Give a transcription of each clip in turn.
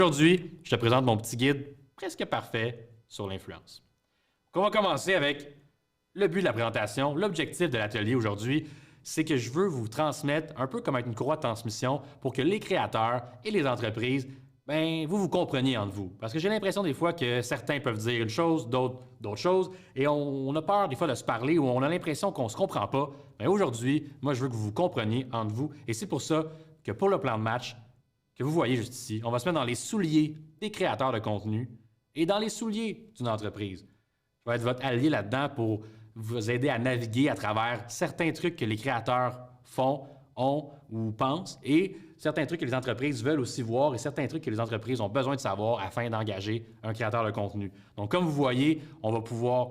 Aujourd'hui, je te présente mon petit guide presque parfait sur l'influence. On va commencer avec le but de la présentation. L'objectif de l'atelier aujourd'hui, c'est que je veux vous transmettre un peu comme avec une courroie de transmission pour que les créateurs et les entreprises, vous compreniez entre vous. Parce que j'ai l'impression des fois que certains peuvent dire une chose, d'autres choses, et on a peur des fois de se parler ou on a l'impression qu'on ne se comprend pas. Mais aujourd'hui, moi, je veux que vous vous compreniez entre vous, et c'est pour ça que pour le plan de match, que vous voyez juste ici, on va se mettre dans les souliers des créateurs de contenu et dans les souliers d'une entreprise. Je vais être votre allié là-dedans pour vous aider à naviguer à travers certains trucs que les créateurs font, ont ou pensent et certains trucs que les entreprises veulent aussi voir et certains trucs que les entreprises ont besoin de savoir afin d'engager un créateur de contenu. Donc, comme vous voyez, on va pouvoir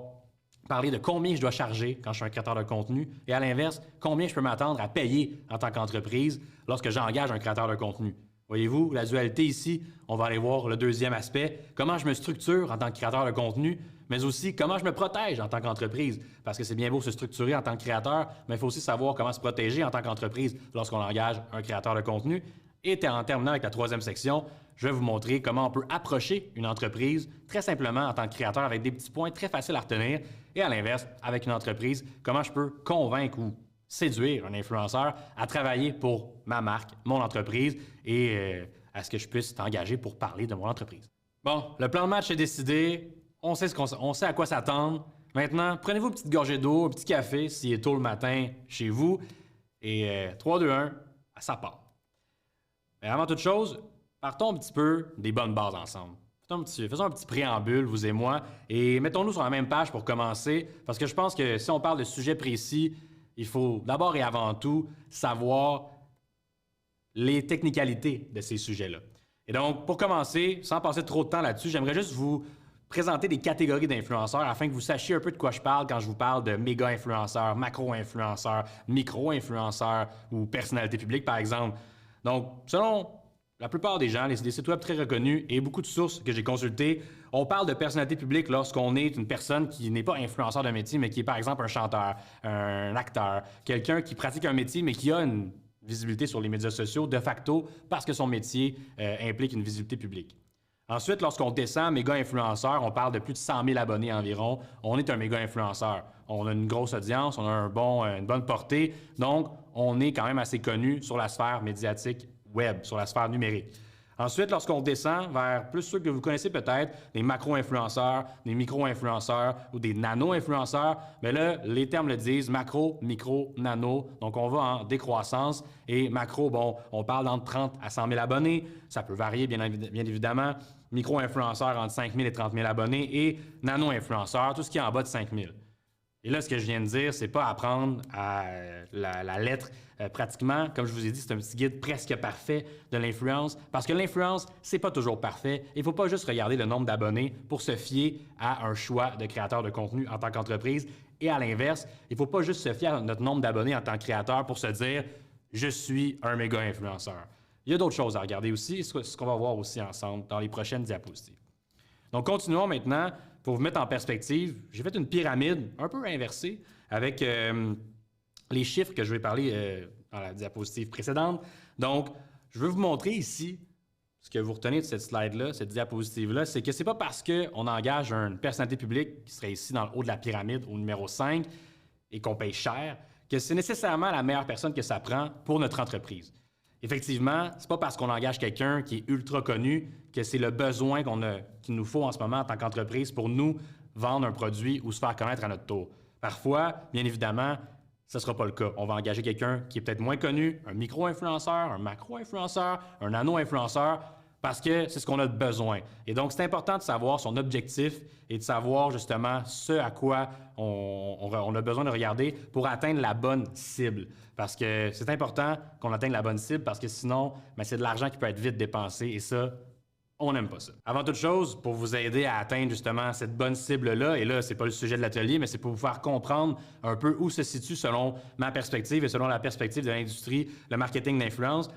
parler de combien je dois charger quand je suis un créateur de contenu et à l'inverse, combien je peux m'attendre à payer en tant qu'entreprise lorsque j'engage un créateur de contenu. Voyez-vous, la dualité ici, on va aller voir le deuxième aspect, comment je me structure en tant que créateur de contenu, mais aussi comment je me protège en tant qu'entreprise. Parce que c'est bien beau se structurer en tant que créateur, mais il faut aussi savoir comment se protéger en tant qu'entreprise lorsqu'on engage un créateur de contenu. Et en terminant avec la troisième section, je vais vous montrer comment on peut approcher une entreprise très simplement en tant que créateur avec des petits points très faciles à retenir. Et à l'inverse, avec une entreprise, comment je peux convaincre ou séduire un influenceur à travailler pour ma marque, mon entreprise et à ce que je puisse t'engager pour parler de mon entreprise. Bon, le plan de match est décidé, on sait à quoi s'attendre. Maintenant, prenez-vous une petite gorgée d'eau, un petit café s'il est tôt le matin chez vous et 3, 2, 1, ça part. Mais avant toute chose, partons un petit peu des bonnes bases ensemble. Faisons un petit préambule, vous et moi, et mettons-nous sur la même page pour commencer, parce que je pense que si on parle de sujets précis, il faut d'abord et avant tout savoir les technicalités de ces sujets-là. Et donc, pour commencer, sans passer trop de temps là-dessus, j'aimerais juste vous présenter des catégories d'influenceurs afin que vous sachiez un peu de quoi je parle quand je vous parle de méga-influenceurs, macro-influenceurs, micro-influenceurs ou personnalités publiques, par exemple. Donc, selon la plupart des gens, des sites web très reconnus et beaucoup de sources que j'ai consultées, on parle de personnalité publique lorsqu'on est une personne qui n'est pas influenceur de métier, mais qui est par exemple un chanteur, un acteur, quelqu'un qui pratique un métier, mais qui a une visibilité sur les médias sociaux de facto parce que son métier implique une visibilité publique. Ensuite, lorsqu'on descend méga-influenceur, on parle de plus de 100 000 abonnés environ. On est un méga-influenceur. On a une grosse audience, on a une bonne portée. Donc, on est quand même assez connu sur la sphère médiatique web, sur la sphère numérique. Ensuite, lorsqu'on descend vers plus ceux que vous connaissez peut-être, des macro-influenceurs, des micro-influenceurs ou des nano-influenceurs, bien là, les termes le disent, macro, micro, nano. Donc, on va en décroissance. Et macro, bon, on parle d'entre 30 à 100 000 abonnés. Ça peut varier, bien évidemment. Micro-influenceurs entre 5 000 et 30 000 abonnés. Et nano-influenceurs, tout ce qui est en bas de 5 000. Et là, ce que je viens de dire, c'est pas apprendre à la lettre pratiquement. Comme je vous ai dit, c'est un petit guide presque parfait de l'influence. Parce que l'influence, c'est pas toujours parfait. Il faut pas juste regarder le nombre d'abonnés pour se fier à un choix de créateur de contenu en tant qu'entreprise. Et à l'inverse, il faut pas juste se fier à notre nombre d'abonnés en tant que créateur pour se dire « je suis un méga influenceur ». Il y a d'autres choses à regarder aussi, ce qu'on va voir aussi ensemble dans les prochaines diapositives. Donc, continuons maintenant. Pour vous mettre en perspective, j'ai fait une pyramide un peu inversée avec les chiffres que je vais parler dans la diapositive précédente. Donc, je veux vous montrer ici, ce que vous retenez de cette slide-là, cette diapositive-là, c'est que c'est pas parce qu'on engage une personnalité publique qui serait ici dans le haut de la pyramide, au numéro 5, et qu'on paye cher, que c'est nécessairement la meilleure personne que ça prend pour notre entreprise. Effectivement, c'est pas parce qu'on engage quelqu'un qui est ultra connu que c'est le besoin qu'il nous faut en ce moment en tant qu'entreprise pour nous vendre un produit ou se faire connaître à notre tour. Parfois, bien évidemment, ce ne sera pas le cas. On va engager quelqu'un qui est peut-être moins connu, un micro-influenceur, un macro-influenceur, un nano-influenceur, parce que c'est ce qu'on a besoin. Et donc, c'est important de savoir son objectif et de savoir justement ce à quoi on a besoin de regarder pour atteindre la bonne cible. Parce que c'est important qu'on atteigne la bonne cible parce que sinon, c'est de l'argent qui peut être vite dépensé et ça, on n'aime pas ça. Avant toute chose, pour vous aider à atteindre justement cette bonne cible-là, et là, c'est pas le sujet de l'atelier, mais c'est pour vous faire comprendre un peu où se situe selon ma perspective et selon la perspective de l'industrie, le marketing d'influence,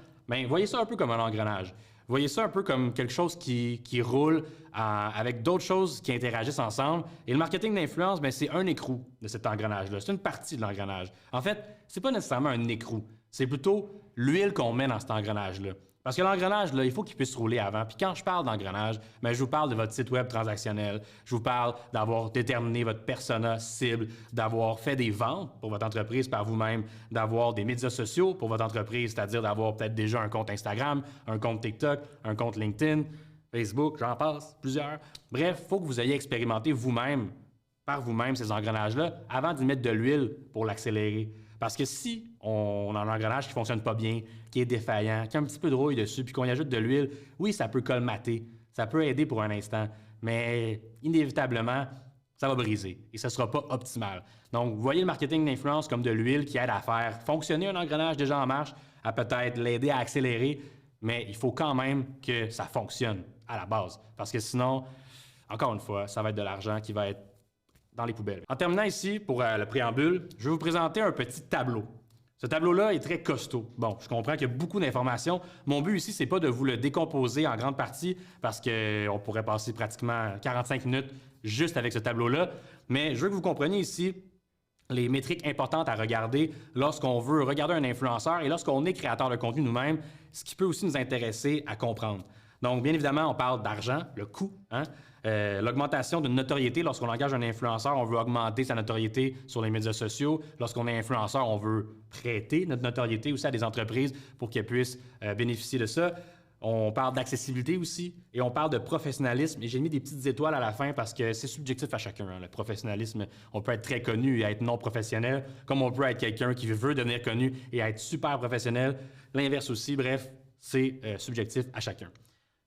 voyez ça un peu comme un engrenage. Voyez ça un peu comme quelque chose qui roule avec d'autres choses qui interagissent ensemble. Et le marketing d'influence, c'est un écrou de cet engrenage-là. C'est une partie de l'engrenage. En fait, c'est pas nécessairement un écrou. C'est plutôt l'huile qu'on met dans cet engrenage-là. Parce que l'engrenage, là, il faut qu'il puisse rouler avant. Puis quand je parle d'engrenage, ben, je vous parle de votre site web transactionnel. Je vous parle d'avoir déterminé votre persona cible, d'avoir fait des ventes pour votre entreprise par vous-même, d'avoir des médias sociaux pour votre entreprise, c'est-à-dire d'avoir peut-être déjà un compte Instagram, un compte TikTok, un compte LinkedIn, Facebook, j'en passe, plusieurs. Bref, il faut que vous ayez expérimenté vous-même, par vous-même, ces engrenages-là, avant d'y mettre de l'huile pour l'accélérer. Parce que si on a un engrenage qui ne fonctionne pas bien, qui est défaillant, qui a un petit peu de rouille dessus, puis qu'on y ajoute de l'huile, oui, ça peut colmater, ça peut aider pour un instant, mais inévitablement, ça va briser et ce ne sera pas optimal. Donc, vous voyez le marketing d'influence comme de l'huile qui aide à faire fonctionner un engrenage déjà en marche, à peut-être l'aider à accélérer, mais il faut quand même que ça fonctionne à la base. Parce que sinon, encore une fois, ça va être de l'argent qui va être dans les poubelles. En terminant ici, pour le préambule, je vais vous présenter un petit tableau. Ce tableau-là est très costaud. Bon, je comprends qu'il y a beaucoup d'informations. Mon but ici, c'est pas de vous le décomposer en grande partie parce qu'on pourrait passer pratiquement 45 minutes juste avec ce tableau-là. Mais je veux que vous compreniez ici les métriques importantes à regarder lorsqu'on veut regarder un influenceur et lorsqu'on est créateur de contenu nous-mêmes, ce qui peut aussi nous intéresser à comprendre. Donc, bien évidemment, on parle d'argent, le coût, l'augmentation d'une notoriété. Lorsqu'on engage un influenceur, on veut augmenter sa notoriété sur les médias sociaux. Lorsqu'on est influenceur, on veut prêter notre notoriété aussi à des entreprises pour qu'elles puissent bénéficier de ça. On parle d'accessibilité aussi et on parle de professionnalisme. Et j'ai mis des petites étoiles à la fin parce que c'est subjectif à chacun. Le professionnalisme, on peut être très connu et être non professionnel, comme on peut être quelqu'un qui veut devenir connu et être super professionnel. L'inverse aussi, bref, c'est subjectif à chacun.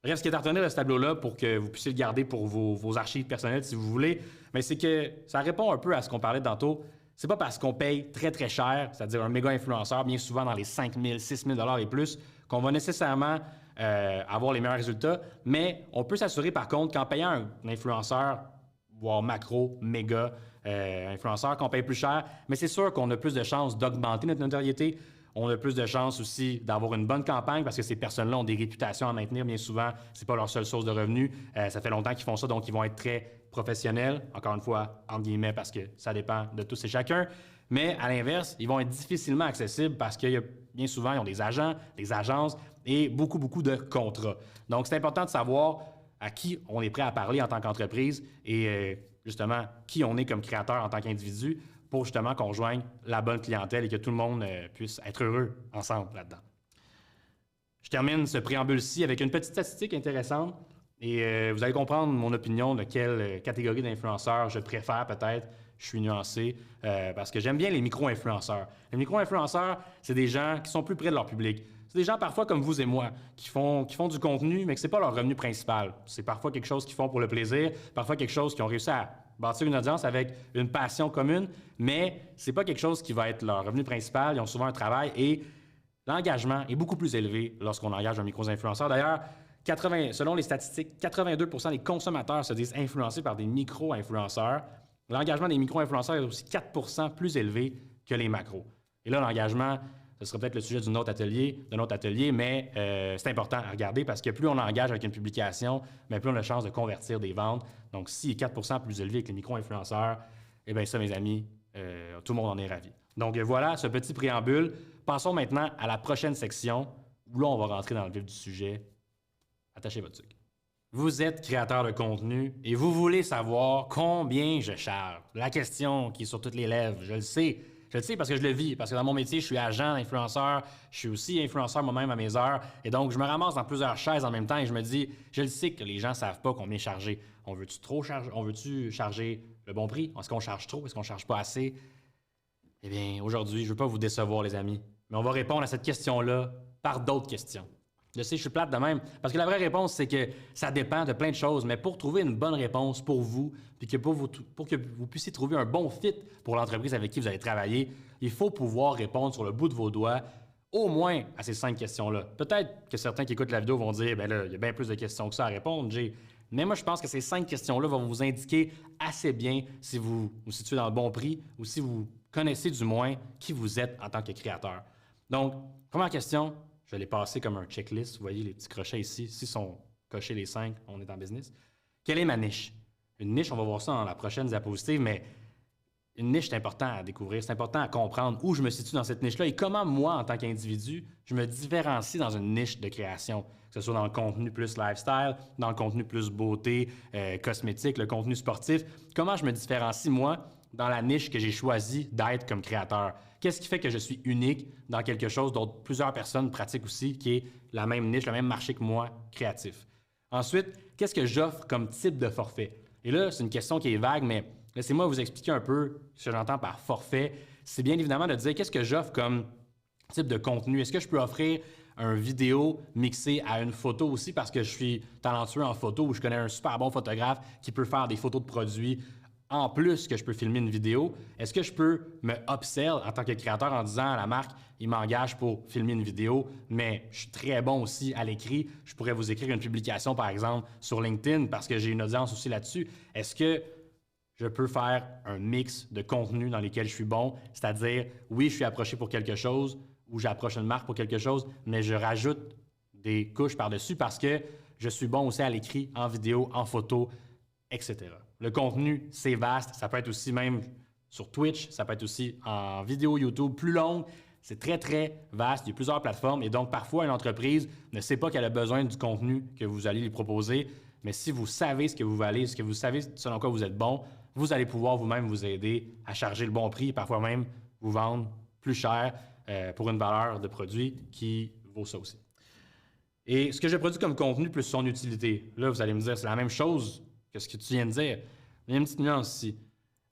Bref, ce qui est à retenir de ce tableau-là, pour que vous puissiez le garder pour vos archives personnelles si vous voulez, mais c'est que ça répond un peu à ce qu'on parlait tantôt. C'est pas parce qu'on paye très, très cher, c'est-à-dire un méga influenceur, bien souvent dans les 5 000, 6 000 $ et plus, qu'on va nécessairement avoir les meilleurs résultats. Mais on peut s'assurer, par contre, qu'en payant un influenceur, voire macro, méga influenceur, qu'on paye plus cher, mais c'est sûr qu'on a plus de chances d'augmenter notre notoriété. On a plus de chances aussi d'avoir une bonne campagne parce que ces personnes-là ont des réputations à maintenir bien souvent. Ce n'est pas leur seule source de revenus. Ça fait longtemps qu'ils font ça, donc ils vont être très professionnels. Encore une fois, entre guillemets, parce que ça dépend de tous et chacun. Mais à l'inverse, ils vont être difficilement accessibles parce que bien souvent, ils ont des agents, des agences et beaucoup, beaucoup de contrats. Donc, c'est important de savoir à qui on est prêt à parler en tant qu'entreprise et justement, qui on est comme créateur en tant qu'individu pour justement qu'on rejoigne la bonne clientèle et que tout le monde puisse être heureux ensemble là-dedans. Je termine ce préambule-ci avec une petite statistique intéressante et vous allez comprendre mon opinion de quelle catégorie d'influenceurs je préfère peut-être. Je suis nuancé parce que j'aime bien les micro-influenceurs. Les micro-influenceurs, c'est des gens qui sont plus près de leur public. C'est des gens parfois comme vous et moi qui font du contenu, mais que ce n'est pas leur revenu principal. C'est parfois quelque chose qu'ils font pour le plaisir, parfois quelque chose qu'ils ont réussi à bâtir une audience avec une passion commune, mais ce n'est pas quelque chose qui va être leur revenu principal. Ils ont souvent un travail et l'engagement est beaucoup plus élevé lorsqu'on engage un micro-influenceur. D'ailleurs, selon les statistiques, 82% des consommateurs se disent influencés par des micro-influenceurs. L'engagement des micro-influenceurs est aussi 4% plus élevé que les macros. Et là, l'engagement, ce serait peut-être le sujet d'un autre atelier, mais c'est important à regarder parce que plus on engage avec une publication, bien, plus on a de chance de convertir des ventes. Donc, si 4% plus élevé que les micro-influenceurs, eh bien ça, mes amis, tout le monde en est ravi. Donc, voilà ce petit préambule. Passons maintenant à la prochaine section où là, on va rentrer dans le vif du sujet. Attachez votre sucre. Vous êtes créateur de contenu et vous voulez savoir combien je charge. La question qui est sur toutes les lèvres, je le sais. Je le sais parce que je le vis, parce que dans mon métier, je suis agent, influenceur, je suis aussi influenceur moi-même à mes heures. Et donc, je me ramasse dans plusieurs chaises en même temps et je me dis, je le sais que les gens ne savent pas combien charger. On veut-tu trop charger? On veut-tu charger le bon prix? Est-ce qu'on charge trop? Est-ce qu'on ne charge pas assez? Eh bien, aujourd'hui, je ne veux pas vous décevoir, les amis, mais on va répondre à cette question-là par d'autres questions. Je sais, je suis plate de même, parce que la vraie réponse, c'est que ça dépend de plein de choses, mais pour trouver une bonne réponse pour vous, puis que pour que vous puissiez trouver un bon fit pour l'entreprise avec qui vous allez travailler, il faut pouvoir répondre sur le bout de vos doigts au moins à ces 5 questions-là. Peut-être que certains qui écoutent la vidéo vont dire, bien là, il y a bien plus de questions que ça à répondre, Jay. Mais moi, je pense que ces 5 questions-là vont vous indiquer assez bien si vous vous situez dans le bon prix ou si vous connaissez du moins qui vous êtes en tant que créateur. Donc, première question, je vais les passer comme un checklist. Vous voyez les petits crochets ici. S'ils sont cochés les 5, on est en business. Quelle est ma niche? Une niche, on va voir ça dans la prochaine diapositive, mais une niche, c'est important à découvrir, c'est important à comprendre où je me situe dans cette niche-là et comment moi, en tant qu'individu, je me différencie dans une niche de création, que ce soit dans le contenu plus lifestyle, dans le contenu plus beauté, cosmétique, le contenu sportif. Comment je me différencie, moi, dans la niche que j'ai choisi d'être comme créateur? Qu'est-ce qui fait que je suis unique dans quelque chose dont plusieurs personnes pratiquent aussi, qui est la même niche, le même marché que moi, créatif? Ensuite, qu'est-ce que j'offre comme type de forfait? Et là, c'est une question qui est vague, mais laissez-moi vous expliquer un peu ce que j'entends par forfait. C'est bien évidemment de dire qu'est-ce que j'offre comme type de contenu. Est-ce que je peux offrir une vidéo mixée à une photo aussi parce que je suis talentueux en photo ou je connais un super bon photographe qui peut faire des photos de produits en plus que je peux filmer une vidéo? Est-ce que je peux me upsell en tant que créateur en disant à la marque, il m'engage pour filmer une vidéo, mais je suis très bon aussi à l'écrit. Je pourrais vous écrire une publication, par exemple, sur LinkedIn parce que j'ai une audience aussi là-dessus. Est-ce que je peux faire un mix de contenus dans lesquels je suis bon, c'est-à-dire, oui, je suis approché pour quelque chose ou j'approche une marque pour quelque chose, mais je rajoute des couches par-dessus parce que je suis bon aussi à l'écrit, en vidéo, en photo, etc. Le contenu, c'est vaste. Ça peut être aussi même sur Twitch, ça peut être aussi en vidéo YouTube plus longue. C'est très, très vaste. Il y a plusieurs plateformes et donc parfois une entreprise ne sait pas qu'elle a besoin du contenu que vous allez lui proposer. Mais si vous savez ce que vous valez, ce que vous savez selon quoi vous êtes bon, vous allez pouvoir vous-même vous aider à charger le bon prix et parfois même vous vendre plus cher pour une valeur de produit qui vaut ça aussi. Et ce que je produis comme contenu plus son utilité, là, vous allez me dire, c'est la même chose que ce que tu viens de dire. Il y a une petite nuance ici.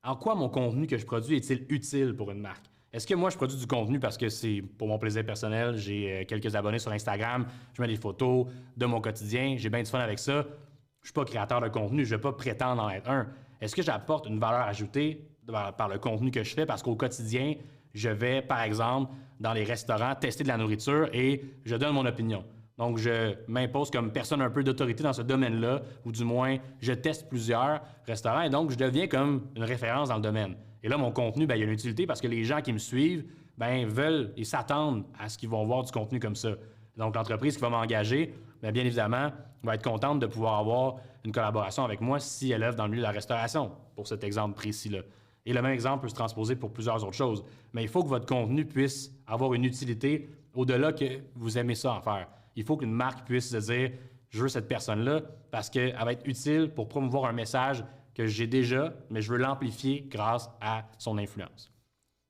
En quoi mon contenu que je produis est-il utile pour une marque? Est-ce que moi, je produis du contenu parce que c'est pour mon plaisir personnel, j'ai quelques abonnés sur Instagram, je mets des photos de mon quotidien, j'ai bien du fun avec ça. Je ne suis pas créateur de contenu, je ne vais pas prétendre en être un. Est-ce que j'apporte une valeur ajoutée par le contenu que je fais? Parce qu'au quotidien, je vais, par exemple, dans les restaurants, tester de la nourriture et je donne mon opinion. Donc, je m'impose comme personne un peu d'autorité dans ce domaine-là, ou du moins, je teste plusieurs restaurants et donc je deviens comme une référence dans le domaine. Et là, mon contenu, il y a une utilité parce que les gens qui me suivent veulent et s'attendent à ce qu'ils vont voir du contenu comme ça. Donc, l'entreprise qui va m'engager, bien évidemment, va être contente de pouvoir avoir une collaboration avec moi si elle œuvre dans le milieu de la restauration, pour cet exemple précis-là. Et le même exemple peut se transposer pour plusieurs autres choses. Mais il faut que votre contenu puisse avoir une utilité au-delà que vous aimez ça en faire. Il faut qu'une marque puisse se dire « je veux cette personne-là » parce qu'elle va être utile pour promouvoir un message que j'ai déjà, mais je veux l'amplifier grâce à son influence.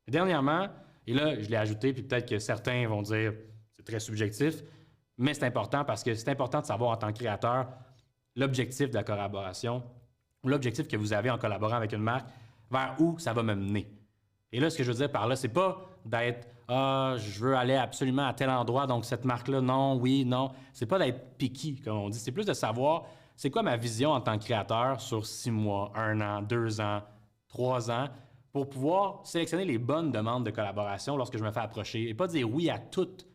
Et dernièrement, et là, je l'ai ajouté, puis peut-être que certains vont dire « c'est très subjectif », mais c'est important parce que c'est important de savoir en tant que créateur l'objectif de la collaboration, l'objectif que vous avez en collaborant avec une marque, vers où ça va me mener. Et là, ce que je veux dire par là, c'est pas d'être « ah, je veux aller absolument à tel endroit, donc cette marque-là, non, oui, non ». C'est pas d'être picky, comme on dit. C'est plus de savoir c'est quoi ma vision en tant que créateur sur 6 mois, 1 an, 2 ans, 3 ans, pour pouvoir sélectionner les bonnes demandes de collaboration lorsque je me fais approcher et pas dire oui à toutes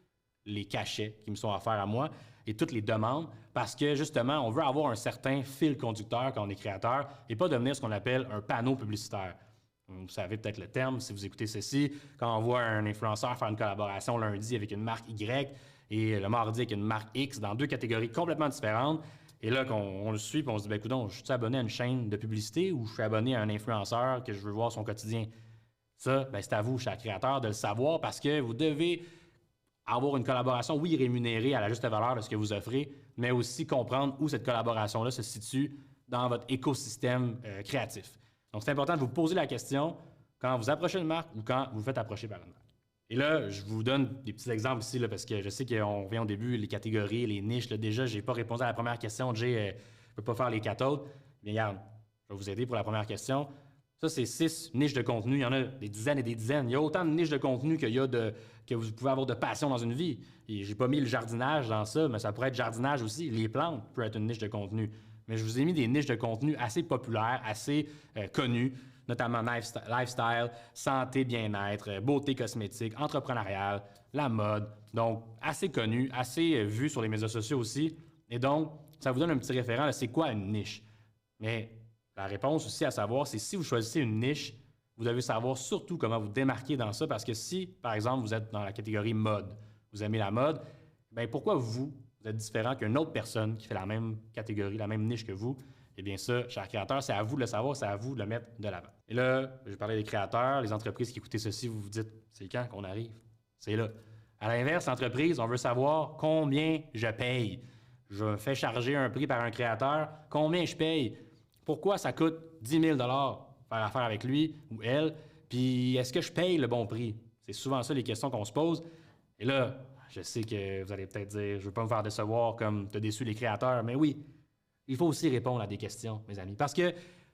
les cachets qui me sont offerts à moi et toutes les demandes parce que, justement, on veut avoir un certain fil conducteur quand on est créateur et pas devenir ce qu'on appelle un panneau publicitaire. Vous savez peut-être le terme si vous écoutez ceci. Quand on voit un influenceur faire une collaboration lundi avec une marque Y et le mardi avec une marque X dans 2 catégories complètement différentes, et là, on le suit et on se dit, coudonc, je suis abonné à une chaîne de publicité ou je suis abonné à un influenceur que je veux voir son quotidien? Ça, c'est à vous, cher créateur, de le savoir parce que vous devez avoir une collaboration, oui, rémunérée à la juste valeur de ce que vous offrez, mais aussi comprendre où cette collaboration-là se situe dans votre écosystème créatif. Donc, c'est important de vous poser la question quand vous approchez une marque ou quand vous vous faites approcher par une marque. Et là, je vous donne des petits exemples ici, là, parce que je sais qu'on revient au début, les catégories, les niches. Là, déjà, je n'ai pas répondu à la première question. Jay ne peut pas faire les 4 autres. Bien, regarde, je vais vous aider pour la première question. Ça, c'est 6 niches de contenu. Il y en a des dizaines et des dizaines. Il y a autant de niches de contenu que vous pouvez avoir de passion dans une vie. Et j'ai pas mis le jardinage dans ça, mais ça pourrait être jardinage aussi. Les plantes peuvent être une niche de contenu. Mais je vous ai mis des niches de contenu assez populaires, assez connues, notamment lifestyle, santé, bien-être, beauté cosmétique, entrepreneurial, la mode. Donc, assez connu, assez vu sur les médias sociaux aussi. Et donc, ça vous donne un petit référent de c'est quoi une niche. Mais la réponse aussi à savoir, c'est si vous choisissez une niche, vous devez savoir surtout comment vous démarquer dans ça parce que si, par exemple, vous êtes dans la catégorie mode, vous aimez la mode, bien pourquoi vous êtes différent qu'une autre personne qui fait la même catégorie, la même niche que vous? Eh bien ça, cher créateur, c'est à vous de le savoir, c'est à vous de le mettre de l'avant. Et là, je parlais des créateurs, les entreprises qui écoutez ceci, vous vous dites, c'est quand qu'on arrive? C'est là. À l'inverse, l'entreprise, on veut savoir combien je paye. Je me fais charger un prix par un créateur, combien je paye? Pourquoi ça coûte 10 000 faire affaire avec lui ou elle? Puis est-ce que je paye le bon prix? C'est souvent ça les questions qu'on se pose. Et là, je sais que vous allez peut-être dire, je ne veux pas me faire décevoir comme tu as déçu les créateurs, mais oui, il faut aussi répondre à des questions, mes amis. Parce que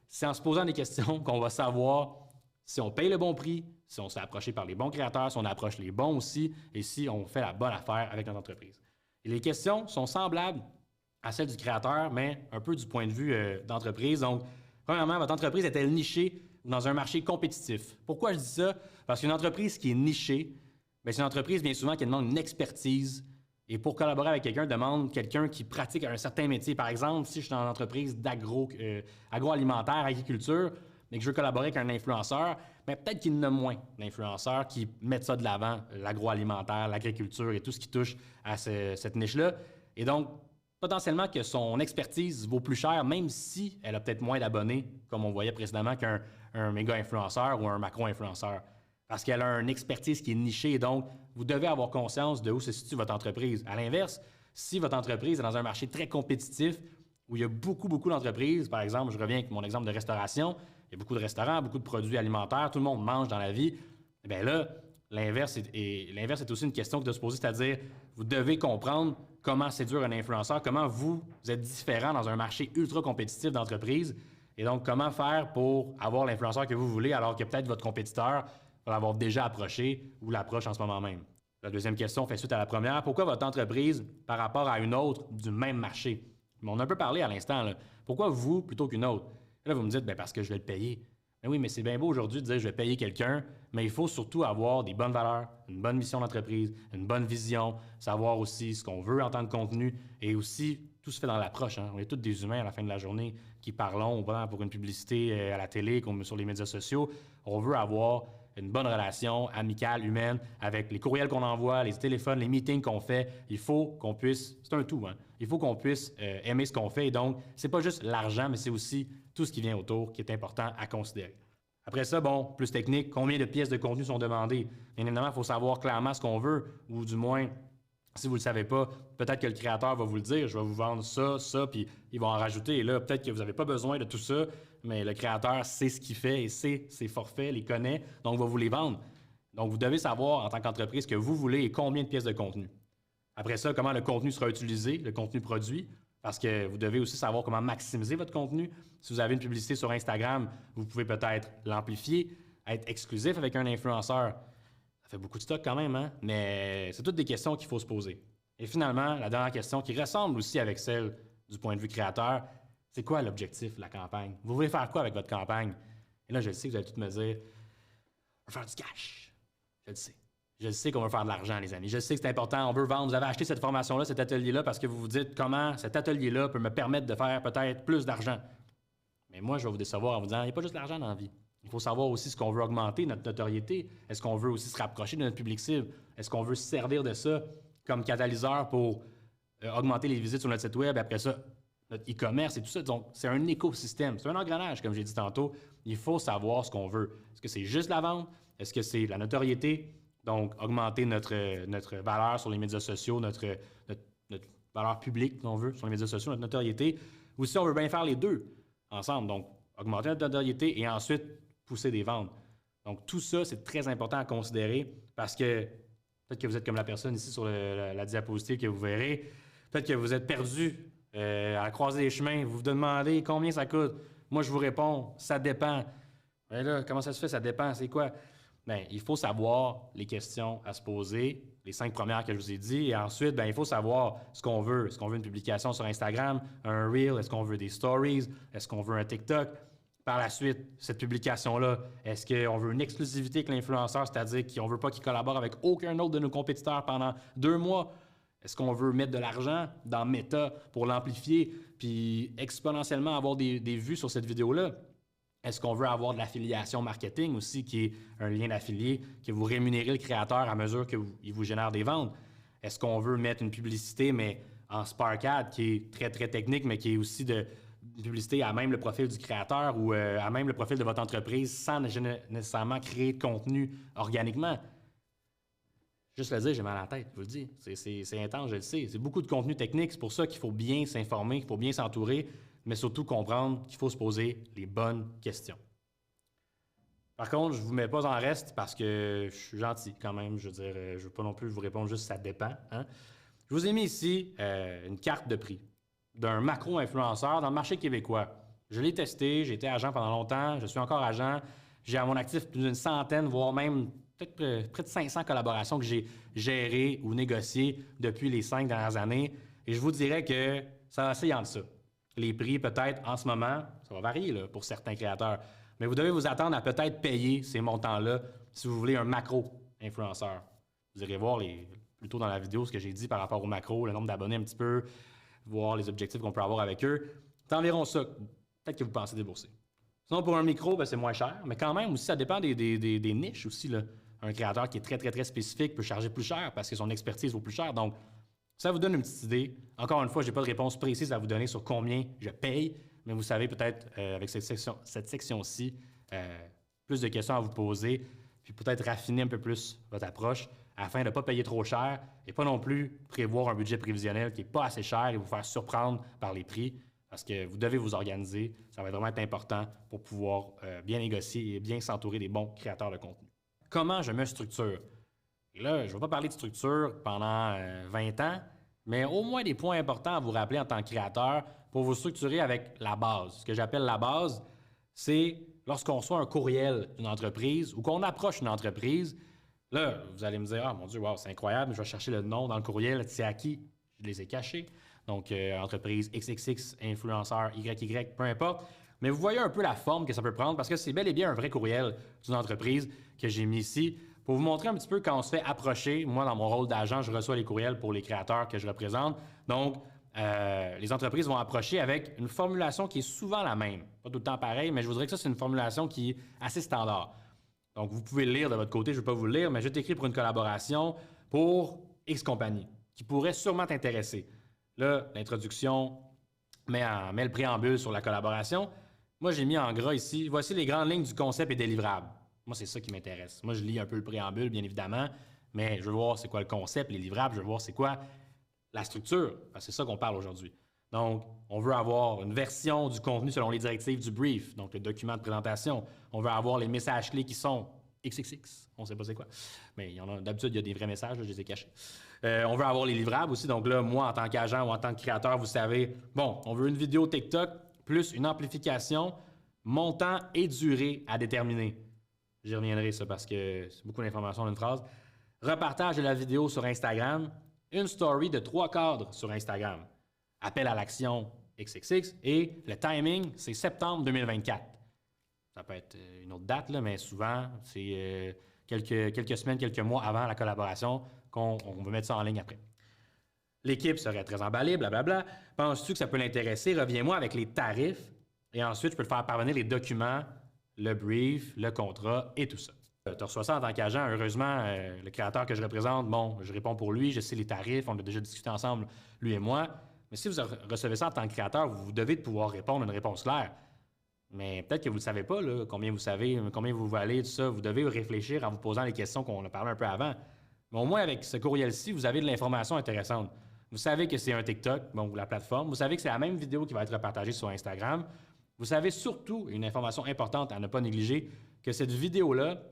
c'est en se posant des questions qu'on va savoir si on paye le bon prix, si on s'est approché par les bons créateurs, si on approche les bons aussi, et si on fait la bonne affaire avec notre entreprise. Et les questions sont semblables à celles du créateur, mais un peu du point de vue d'entreprise. Donc, premièrement, votre entreprise est-elle nichée dans un marché compétitif? Pourquoi je dis ça? Parce qu'une entreprise qui est nichée, bien, c'est une entreprise bien souvent qui demande une expertise. Et pour collaborer avec quelqu'un, demande quelqu'un qui pratique un certain métier. Par exemple, si je suis dans une entreprise agroalimentaire, agriculture, mais que je veux collaborer avec un influenceur, bien, peut-être qu'il y en a moins d'influenceurs qui mettent ça de l'avant, l'agroalimentaire, l'agriculture et tout ce qui touche à cette niche-là. Et donc, potentiellement que son expertise vaut plus cher, même si elle a peut-être moins d'abonnés, comme on voyait précédemment, qu'un méga-influenceur ou un macro-influenceur. Parce qu'elle a une expertise qui est nichée. Et donc, vous devez avoir conscience de où se situe votre entreprise. À l'inverse, si votre entreprise est dans un marché très compétitif, où il y a beaucoup d'entreprises, par exemple, je reviens avec mon exemple de restauration, il y a beaucoup de restaurants, beaucoup de produits alimentaires, tout le monde mange dans la vie, et bien là, l'inverse est aussi une question de se poser, c'est-à-dire, vous devez comprendre comment séduire un influenceur, comment vous êtes différent dans un marché ultra compétitif d'entreprise, et donc comment faire pour avoir l'influenceur que vous voulez, alors que peut-être votre compétiteur va l'avoir déjà approché ou l'approche en ce moment même. La deuxième question fait suite à la première. Pourquoi votre entreprise par rapport à une autre du même marché? On a un peu parlé à l'instant. Là. Pourquoi vous plutôt qu'une autre? Et là, vous me dites, bien, parce que je vais le payer. Mais oui, mais c'est bien beau aujourd'hui de dire je vais payer quelqu'un, mais il faut surtout avoir des bonnes valeurs, une bonne mission d'entreprise, une bonne vision, savoir aussi ce qu'on veut en tant que contenu et aussi tout se fait dans l'approche. Hein. On est tous des humains à la fin de la journée qui parlons pour une publicité à la télé, comme sur les médias sociaux. On veut avoir une bonne relation amicale, humaine, avec les courriels qu'on envoie, les téléphones, les meetings qu'on fait. Il faut qu'on puisse, c'est un tout, hein? Il faut qu'on puisse aimer ce qu'on fait. Et donc, c'est pas juste l'argent, mais c'est aussi tout ce qui vient autour qui est important à considérer. Après ça, bon, plus technique, combien de pièces de contenu sont demandées? Bien évidemment, il faut savoir clairement ce qu'on veut, ou du moins, si vous ne le savez pas, peut-être que le créateur va vous le dire, je vais vous vendre ça, puis il va en rajouter. Et là, peut-être que vous n'avez pas besoin de tout ça, mais le créateur sait ce qu'il fait et sait ses forfaits, les connaît, donc va vous les vendre. Donc, vous devez savoir en tant qu'entreprise ce que vous voulez et combien de pièces de contenu. Après ça, comment le contenu sera utilisé, le contenu produit, parce que vous devez aussi savoir comment maximiser votre contenu. Si vous avez une publicité sur Instagram, vous pouvez peut-être l'amplifier, être exclusif avec un influenceur. Ça fait beaucoup de stock quand même, hein? Mais c'est toutes des questions qu'il faut se poser. Et finalement, la dernière question qui ressemble aussi avec celle du point de vue créateur, c'est quoi l'objectif de la campagne? Vous voulez faire quoi avec votre campagne? Et là, je sais que vous allez tous me dire, on va faire du cash. Je le sais. Je sais qu'on veut faire de l'argent, les amis. Je sais que c'est important. On veut vendre. Vous avez acheté cette formation-là, cet atelier-là, parce que vous vous dites comment cet atelier-là peut me permettre de faire peut-être plus d'argent. Mais moi, je vais vous décevoir en vous disant, il n'y a pas juste l'argent dans la vie. Il faut savoir aussi ce qu'on veut augmenter, notre notoriété. Est-ce qu'on veut aussi se rapprocher de notre public cible? Est-ce qu'on veut se servir de ça comme catalyseur pour augmenter les visites sur notre site web? Après ça, notre e-commerce et tout ça. Donc, c'est un écosystème. C'est un engrenage, comme j'ai dit tantôt. Il faut savoir ce qu'on veut. Est-ce que c'est juste la vente? Est-ce que c'est la notoriété? Donc, augmenter notre valeur sur les médias sociaux, notre valeur publique, si on veut, sur les médias sociaux, notre notoriété. Ou si on veut bien faire les deux ensemble. Donc, augmenter notre notoriété et ensuite pousser des ventes. Donc, tout ça, c'est très important à considérer parce que peut-être que vous êtes comme la personne ici sur la diapositive que vous verrez. Peut-être que vous êtes perdu à croiser les chemins. Vous vous demandez combien ça coûte. Moi, je vous réponds, ça dépend. Mais là, comment ça se fait? Ça dépend. C'est quoi? Bien, il faut savoir les questions à se poser, les 5 premières que je vous ai dit, et ensuite, bien, il faut savoir ce qu'on veut. Est-ce qu'on veut une publication sur Instagram, un Reel? Est-ce qu'on veut des Stories? Est-ce qu'on veut un TikTok? Par la suite, cette publication-là, est-ce qu'on veut une exclusivité avec l'influenceur, c'est-à-dire qu'on ne veut pas qu'il collabore avec aucun autre de nos compétiteurs pendant 2 mois? Est-ce qu'on veut mettre de l'argent dans Meta pour l'amplifier puis exponentiellement avoir des vues sur cette vidéo-là? Est-ce qu'on veut avoir de l'affiliation marketing aussi, qui est un lien d'affilié, que vous rémunérez le créateur à mesure qu'il vous génère des ventes? Est-ce qu'on veut mettre une publicité, mais en Spark Ad, qui est très, très technique, mais qui est aussi publicité à même le profil du créateur ou à même le profil de votre entreprise sans nécessairement créer de contenu organiquement. Juste le dire, j'ai mal à la tête, je vous le dis. C'est intense, je le sais. C'est beaucoup de contenu technique. C'est pour ça qu'il faut bien s'informer, qu'il faut bien s'entourer, mais surtout comprendre qu'il faut se poser les bonnes questions. Par contre, je ne vous mets pas en reste parce que je suis gentil quand même. Je veux dire, je ne veux pas non plus vous répondre juste ça dépend. Hein? Je vous ai mis ici une carte de prix d'un macro-influenceur dans le marché québécois. Je l'ai testé, j'ai été agent pendant longtemps, je suis encore agent. J'ai à mon actif plus d'une centaine, voire même peut-être près de 500 collaborations que j'ai gérées ou négociées depuis les 5 dernières années. Et je vous dirais que ça va essayer entre ça. Les prix, peut-être, en ce moment, ça va varier là, pour certains créateurs. Mais vous devez vous attendre à peut-être payer ces montants-là si vous voulez un macro-influenceur. Vous irez voir plutôt dans la vidéo ce que j'ai dit par rapport au macro, le nombre d'abonnés un petit peu, voir les objectifs qu'on peut avoir avec eux. C'est environ ça, peut-être que vous pensez débourser. Sinon, pour un micro, c'est moins cher, mais quand même, aussi, ça dépend des niches aussi. Là. Un créateur qui est très, très, très spécifique peut charger plus cher parce que son expertise vaut plus cher. Donc, ça vous donne une petite idée. Encore une fois, je n'ai pas de réponse précise à vous donner sur combien je paye, mais vous savez peut-être, avec cette section-ci, plus de questions à vous poser, puis peut-être raffiner un peu plus votre approche afin de ne pas payer trop cher et pas non plus prévoir un budget prévisionnel qui n'est pas assez cher et vous faire surprendre par les prix parce que vous devez vous organiser. Ça va vraiment être important pour pouvoir bien négocier et bien s'entourer des bons créateurs de contenu. Comment je me structure? Et là, je ne vais pas parler de structure pendant 20 ans, mais au moins des points importants à vous rappeler en tant que créateur pour vous structurer avec la base. Ce que j'appelle la base, c'est lorsqu'on reçoit un courriel d'une entreprise ou qu'on approche une entreprise. Là, vous allez me dire, ah mon Dieu, wow, c'est incroyable, je vais chercher le nom dans le courriel, c'est à qui? Je les ai cachés. Donc, entreprise XXX, influenceur YY, peu importe. Mais vous voyez un peu la forme que ça peut prendre parce que c'est bel et bien un vrai courriel d'une entreprise que j'ai mis ici pour vous montrer un petit peu quand on se fait approcher. Moi, dans mon rôle d'agent, je reçois les courriels pour les créateurs que je représente. Donc, les entreprises vont approcher avec une formulation qui est souvent la même. Pas tout le temps pareil, mais je voudrais que ça, c'est une formulation qui est assez standard. Donc, vous pouvez le lire de votre côté, je ne vais pas vous le lire, mais je t'écris pour une collaboration pour X compagnie qui pourrait sûrement t'intéresser. Là, l'introduction met le préambule sur la collaboration. Moi, j'ai mis en gras ici, voici les grandes lignes du concept et des livrables. Moi, c'est ça qui m'intéresse. Moi, je lis un peu le préambule, bien évidemment, mais je veux voir c'est quoi le concept, les livrables, je veux voir c'est quoi la structure, parce que c'est ça qu'on parle aujourd'hui. Donc, on veut avoir une version du contenu selon les directives du brief, donc le document de présentation. On veut avoir les messages clés qui sont XXX, on ne sait pas c'est quoi. Mais d'habitude, il y a des vrais messages, là, je les ai cachés. On veut avoir les livrables aussi. Donc là, moi, en tant qu'agent ou en tant que créateur, vous savez, bon, on veut une vidéo TikTok plus une amplification, montant et durée à déterminer. J'y reviendrai, ça, parce que c'est beaucoup d'informations dans une phrase. Repartage de la vidéo sur Instagram, une story de 3 cadres sur Instagram. Appel à l'action XXX et le timing, c'est septembre 2024. Ça peut être une autre date, là, mais souvent, c'est quelques semaines, quelques mois avant la collaboration qu'on veut mettre ça en ligne après. L'équipe serait très emballée, blablabla. Penses-tu que ça peut l'intéresser? Reviens-moi avec les tarifs et ensuite, je peux te faire parvenir les documents, le brief, le contrat et tout ça. Tu reçois ça en tant qu'agent. Heureusement, le créateur que je représente, bon, je réponds pour lui, je sais les tarifs, on a déjà discuté ensemble, lui et moi. Mais si vous recevez ça en tant que créateur, vous devez pouvoir répondre une réponse claire. Mais peut-être que vous ne le savez pas, là, combien vous savez, combien vous valez, tout ça. Vous devez réfléchir en vous posant les questions qu'on a parlé un peu avant. Mais au moins, avec ce courriel-ci, vous avez de l'information intéressante. Vous savez que c'est un TikTok, bon, la plateforme. Vous savez que c'est la même vidéo qui va être partagée sur Instagram. Vous savez surtout, une information importante à ne pas négliger, que cette vidéo-là,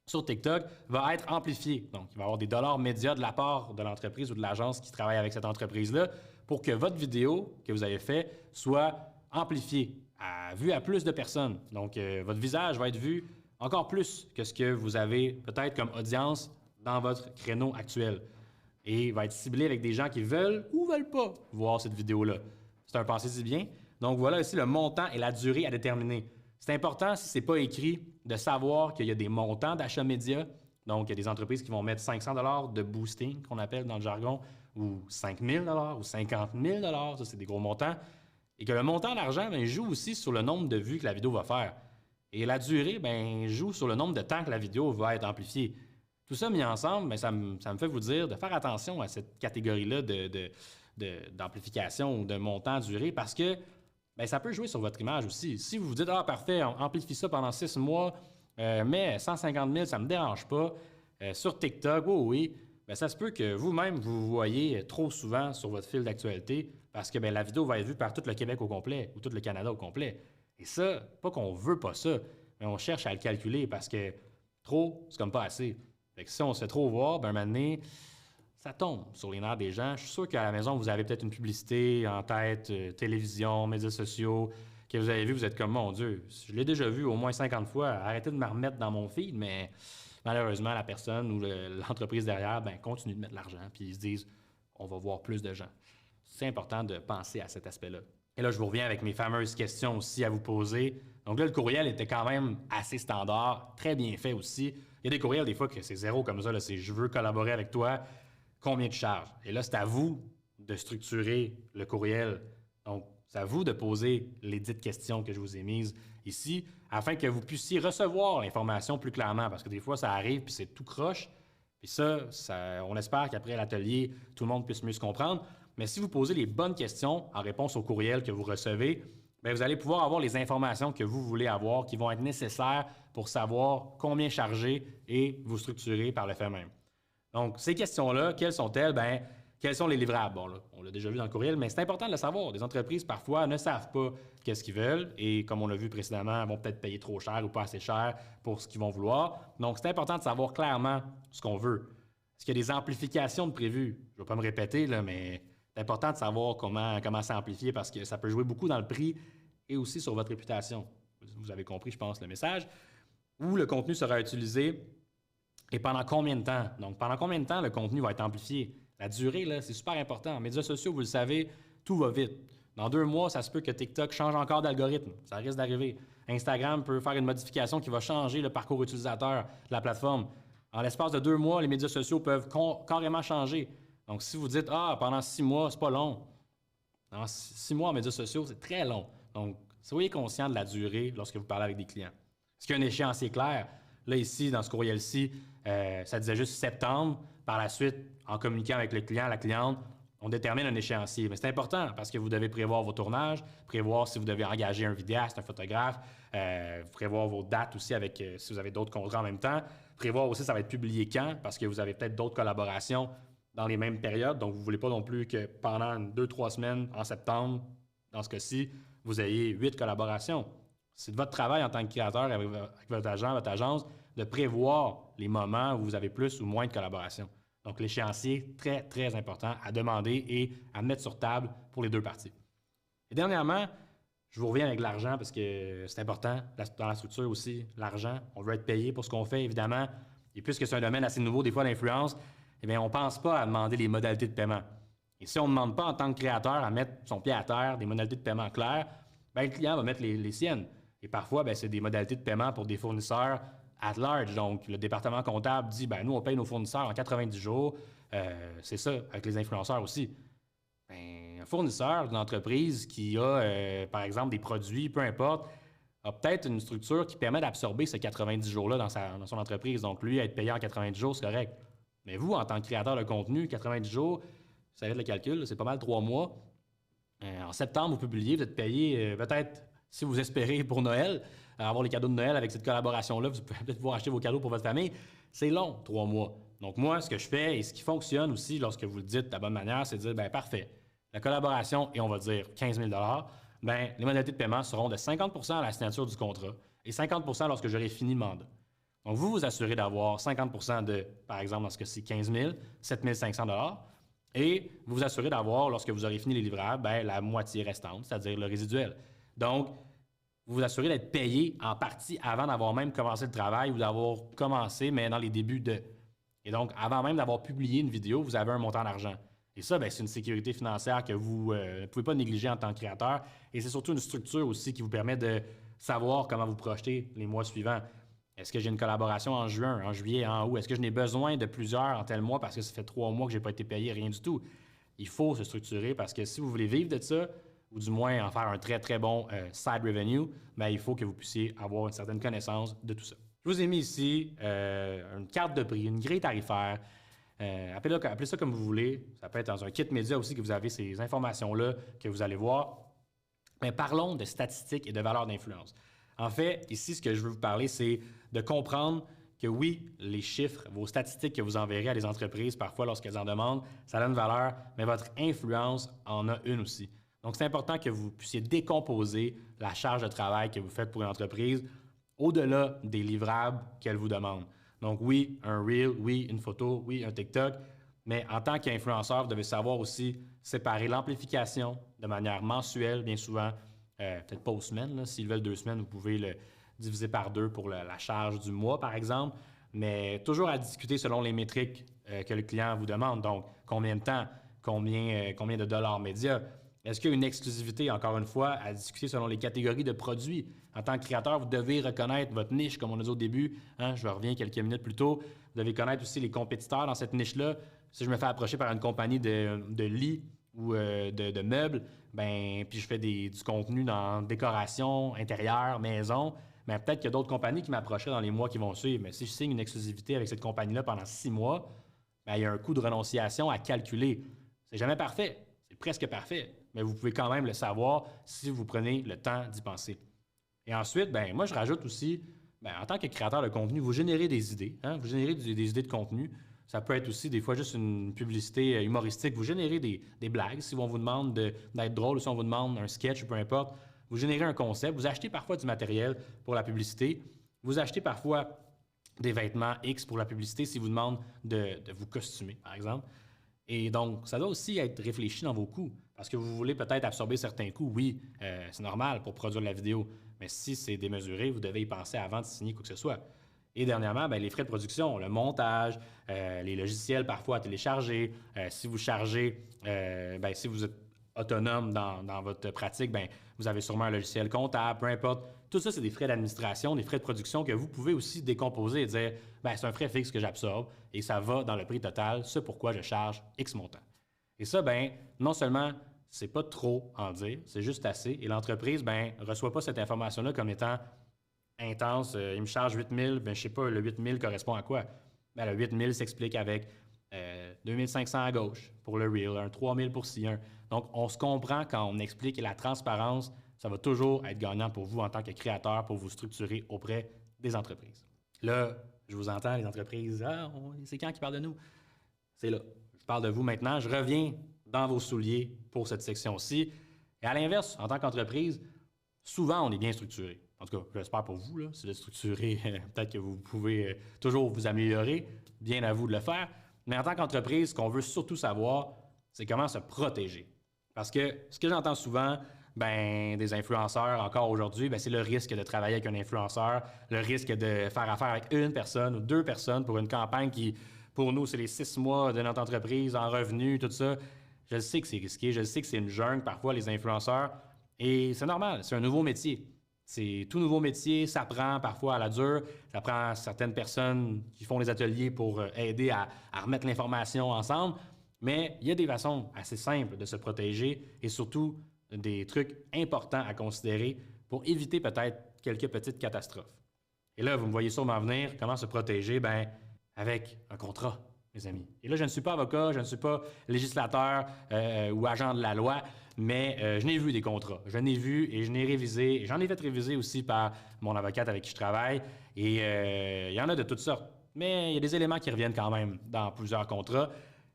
sur TikTok, va être amplifiée. Donc, il va y avoir des dollars médias de la part de l'entreprise ou de l'agence qui travaille avec cette entreprise-là pour que votre vidéo que vous avez faite soit amplifiée, vue à plus de personnes. Donc, votre visage va être vu encore plus que ce que vous avez peut-être comme audience dans votre créneau actuel. Et va être ciblé avec des gens qui veulent ou ne veulent pas voir cette vidéo-là. C'est un pensez-y bien. Donc, voilà aussi le montant et la durée à déterminer. C'est important, si ce n'est pas écrit, de savoir qu'il y a des montants d'achat média. Donc, il y a des entreprises qui vont mettre 500 $ de boosting, qu'on appelle dans le jargon, ou 5 000 $ ou 50 000 $. Ça, c'est des gros montants. Et que le montant d'argent joue aussi sur le nombre de vues que la vidéo va faire. Et la durée joue sur le nombre de temps que la vidéo va être amplifiée. Tout ça mis ensemble, ça me fait vous dire de faire attention à cette catégorie-là d'amplification ou de montant durée parce que bien, ça peut jouer sur votre image aussi. Si vous vous dites, ah, parfait, on amplifie ça pendant 6 mois, mais 150 000, ça ne me dérange pas. Sur TikTok, oui, oui, bien, ça se peut que vous-même, vous vous voyez trop souvent sur votre fil d'actualité parce que bien, la vidéo va être vue par tout le Québec au complet ou tout le Canada au complet. Et ça, pas qu'on veut pas ça, mais on cherche à le calculer parce que trop, c'est comme pas assez. Fait que si on se fait trop voir, ben, un moment donné, ça tombe sur les nerfs des gens. Je suis sûr qu'à la maison, vous avez peut-être une publicité en tête, télévision, médias sociaux, que vous avez vu, vous êtes comme, mon Dieu, je l'ai déjà vu au moins 50 fois, arrêtez de me remettre dans mon feed, mais malheureusement, la personne ou l'entreprise derrière, ben, continue de mettre de l'argent, puis ils se disent, on va voir plus de gens. C'est important de penser à cet aspect-là. Et là, je vous reviens avec mes fameuses questions aussi à vous poser. Donc là, le courriel était quand même assez standard, très bien fait aussi. Il y a des courriels, des fois, que c'est zéro comme ça, là, c'est je veux collaborer avec toi, combien tu charges? Et là, c'est à vous de structurer le courriel. Donc, c'est à vous de poser les dites questions que je vous ai mises ici afin que vous puissiez recevoir l'information plus clairement parce que des fois, ça arrive puis c'est tout croche. Puis ça, on espère qu'après l'atelier, tout le monde puisse mieux se comprendre. Mais si vous posez les bonnes questions en réponse au courriel que vous recevez, bien, vous allez pouvoir avoir les informations que vous voulez avoir qui vont être nécessaires pour savoir combien charger et vous structurer par le fait même. Donc, ces questions-là, quelles sont-elles? Bien, quels sont les livrables? Bon, là, on l'a déjà vu dans le courriel, mais c'est important de le savoir. Des entreprises, parfois, ne savent pas qu'est-ce qu'ils veulent et, comme on l'a vu précédemment, vont peut-être payer trop cher ou pas assez cher pour ce qu'ils vont vouloir. Donc, c'est important de savoir clairement ce qu'on veut. Est-ce qu'il y a des amplifications de prévues? Je ne vais pas me répéter, là, mais c'est important de savoir comment s'amplifier parce que ça peut jouer beaucoup dans le prix et aussi sur votre réputation. Vous avez compris, je pense, le message. Où le contenu sera utilisé et pendant combien de temps? Donc, pendant combien de temps le contenu va être amplifié? La durée, là, c'est super important. En médias sociaux, vous le savez, tout va vite. Dans 2 mois, ça se peut que TikTok change encore d'algorithme. Ça risque d'arriver. Instagram peut faire une modification qui va changer le parcours utilisateur de la plateforme. En l'espace de 2 mois, les médias sociaux peuvent carrément changer. Donc, si vous dites, ah, pendant 6 mois, c'est pas long. Dans 6 mois en médias sociaux, c'est très long. Donc, soyez conscient de la durée lorsque vous parlez avec des clients. Est-ce qu'il y a un échéancier clair? Là, ici, dans ce courriel-ci, ça disait juste septembre. Par la suite, en communiquant avec le client, la cliente, on détermine un échéancier. Mais c'est important parce que vous devez prévoir vos tournages, prévoir si vous devez engager un vidéaste, un photographe, prévoir vos dates aussi avec si vous avez d'autres contrats en même temps, prévoir aussi ça va être publié quand parce que vous avez peut-être d'autres collaborations dans les mêmes périodes. Donc, vous ne voulez pas non plus que pendant 2-3 semaines en septembre, dans ce cas-ci, vous ayez 8 collaborations. C'est de votre travail en tant que créateur avec votre agent, votre agence, de prévoir les moments où vous avez plus ou moins de collaborations. Donc, l'échéancier, très, très important à demander et à mettre sur table pour les deux parties. Et dernièrement, je vous reviens avec l'argent parce que c'est important dans la structure aussi, l'argent. On veut être payé pour ce qu'on fait, évidemment. Et puisque c'est un domaine assez nouveau, des fois, l'influence, eh bien, on ne pense pas à demander les modalités de paiement. Et si on ne demande pas en tant que créateur à mettre son pied à terre, des modalités de paiement claires, bien, le client va mettre les siennes. Et parfois, bien, c'est des modalités de paiement pour des fournisseurs at large. Donc, le département comptable dit, bien, nous, on paye nos fournisseurs en 90 jours. C'est ça, avec les influenceurs aussi. Bien, un fournisseur d'une entreprise qui a, par exemple, des produits, peu importe, a peut-être une structure qui permet d'absorber ces 90 jours-là dans son entreprise. Donc, lui, être payé en 90 jours, c'est correct. Mais vous, en tant que créateur de contenu, 90 jours, vous savez le calcul, c'est pas mal 3 mois. En septembre, vous publiez, vous êtes payé peut-être, si vous espérez pour Noël, avoir les cadeaux de Noël avec cette collaboration-là, vous pouvez peut-être pouvoir acheter vos cadeaux pour votre famille. C'est long, 3 mois. Donc moi, ce que je fais et ce qui fonctionne aussi lorsque vous le dites de la bonne manière, c'est de dire, bien parfait, la collaboration, et on va dire 15 000 bien, les modalités de paiement seront de 50 à la signature du contrat et 50 lorsque j'aurai fini le mandat. Donc, vous vous assurez d'avoir 50 de, par exemple, dans ce cas-ci, 15 000, 7 500 et vous vous assurez d'avoir, lorsque vous aurez fini les livrables, bien, la moitié restante, c'est-à-dire le résiduel. Donc, vous vous assurez d'être payé en partie avant d'avoir même commencé le travail ou d'avoir commencé, mais dans les débuts de. Et donc, avant même d'avoir publié une vidéo, vous avez un montant d'argent. Et ça, bien, c'est une sécurité financière que vous ne pouvez pas négliger en tant que créateur. Et c'est surtout une structure aussi qui vous permet de savoir comment vous projeter les mois suivants. Est-ce que j'ai une collaboration en juin, en juillet, en août? Est-ce que je n'ai besoin de plusieurs en tel mois parce que ça fait 3 mois que je n'ai pas été payé, rien du tout? Il faut se structurer parce que si vous voulez vivre de ça, ou du moins en faire un très, très bon side revenue, bien, il faut que vous puissiez avoir une certaine connaissance de tout ça. Je vous ai mis ici une carte de prix, une grille tarifaire. Appelez ça comme vous voulez. Ça peut être dans un kit média aussi que vous avez ces informations-là que vous allez voir. Mais parlons de statistiques et de valeurs d'influence. En fait, ici, ce que je veux vous parler, c'est de comprendre que oui, les chiffres, vos statistiques que vous enverrez à des entreprises, parfois lorsqu'elles en demandent, ça a une valeur, mais votre influence en a une aussi. Donc, c'est important que vous puissiez décomposer la charge de travail que vous faites pour une entreprise au-delà des livrables qu'elle vous demande. Donc, oui, un Reel, oui, une photo, oui, un TikTok, mais en tant qu'influenceur, vous devez savoir aussi séparer l'amplification de manière mensuelle, bien souvent, peut-être pas aux semaines. S'ils veulent 2 semaines, vous pouvez le diviser par 2 pour la charge du mois, par exemple, mais toujours à discuter selon les métriques que le client vous demande. Donc, combien de temps, combien de dollars médias. Est-ce qu'il y a une exclusivité, encore une fois, à discuter selon les catégories de produits? En tant que créateur, vous devez reconnaître votre niche, comme on a dit au début. Je reviens quelques minutes plus tôt. Vous devez connaître aussi les compétiteurs dans cette niche-là. Si je me fais approcher par une compagnie de lits ou de meubles, puis je fais du contenu dans décoration, intérieur, maison, peut-être qu'il y a d'autres compagnies qui m'approcheraient dans les mois qui vont suivre. Mais si je signe une exclusivité avec cette compagnie-là pendant 6 mois, il y a un coût de renonciation à calculer. C'est jamais parfait. C'est presque parfait. Mais vous pouvez quand même le savoir si vous prenez le temps d'y penser. Et ensuite, moi, je rajoute aussi, en tant que créateur de contenu, vous générez des idées. Vous générez des idées de contenu. Ça peut être aussi des fois juste une publicité humoristique. Vous générez des blagues si on vous demande d'être drôle ou si on vous demande un sketch ou peu importe. Vous générez un concept. Vous achetez parfois du matériel pour la publicité. Vous achetez parfois des vêtements X pour la publicité si vous demande de vous costumer, par exemple. Et donc, ça doit aussi être réfléchi dans vos coûts. Parce que vous voulez peut-être absorber certains coûts. Oui, c'est normal pour produire la vidéo. Mais si c'est démesuré, vous devez y penser avant de signer quoi que ce soit. Et dernièrement, les frais de production, le montage, les logiciels parfois à télécharger. Si vous chargez, si vous êtes autonome dans votre pratique, vous avez sûrement un logiciel comptable, peu importe. Tout ça, c'est des frais d'administration, des frais de production que vous pouvez aussi décomposer et dire, c'est un frais fixe que j'absorbe et ça va dans le prix total, ce pourquoi je charge X montant. Et ça, non seulement c'est pas trop en dire, c'est juste assez. Et l'entreprise, ne reçoit pas cette information-là comme étant intense. Il me charge 8 000, je sais pas, le 8 000 correspond à quoi? Le 8 000 s'explique avec 2 500 à gauche pour le Reel, un 3 000 pour ci, un. Donc, on se comprend quand on explique et la transparence, ça va toujours être gagnant pour vous en tant que créateur pour vous structurer auprès des entreprises. Là, je vous entends, les entreprises, c'est quand qui parle de nous? C'est là. Je parle de vous maintenant. Je reviens dans vos souliers pour cette section-ci. Et à l'inverse, en tant qu'entreprise, souvent, on est bien structuré. En tout cas, j'espère pour vous, là, si vous êtes structuré, peut-être que vous pouvez toujours vous améliorer. Bien à vous de le faire. Mais en tant qu'entreprise, ce qu'on veut surtout savoir, c'est comment se protéger. Parce que ce que j'entends souvent, des influenceurs encore aujourd'hui, c'est le risque de travailler avec un influenceur, le risque de faire affaire avec une personne ou 2 personnes pour une campagne qui, pour nous, c'est les 6 mois de notre entreprise en revenus, tout ça. Je sais que c'est risqué, je sais que c'est une jungle parfois, les influenceurs, et c'est normal, c'est un nouveau métier. C'est tout nouveau métier, ça prend parfois à la dure, ça prend certaines personnes qui font des ateliers pour aider à remettre l'information ensemble, mais il y a des façons assez simples de se protéger et surtout des trucs importants à considérer pour éviter peut-être quelques petites catastrophes. Et là, vous me voyez sûrement venir, comment se protéger? Avec un contrat, mes amis. Et là, je ne suis pas avocat, je ne suis pas législateur ou agent de la loi, mais je n'ai vu des contrats. Je n'ai vu et je n'ai révisé. Et j'en ai fait réviser aussi par mon avocate avec qui je travaille. Et il y en a de toutes sortes. Mais il y a des éléments qui reviennent quand même dans plusieurs contrats.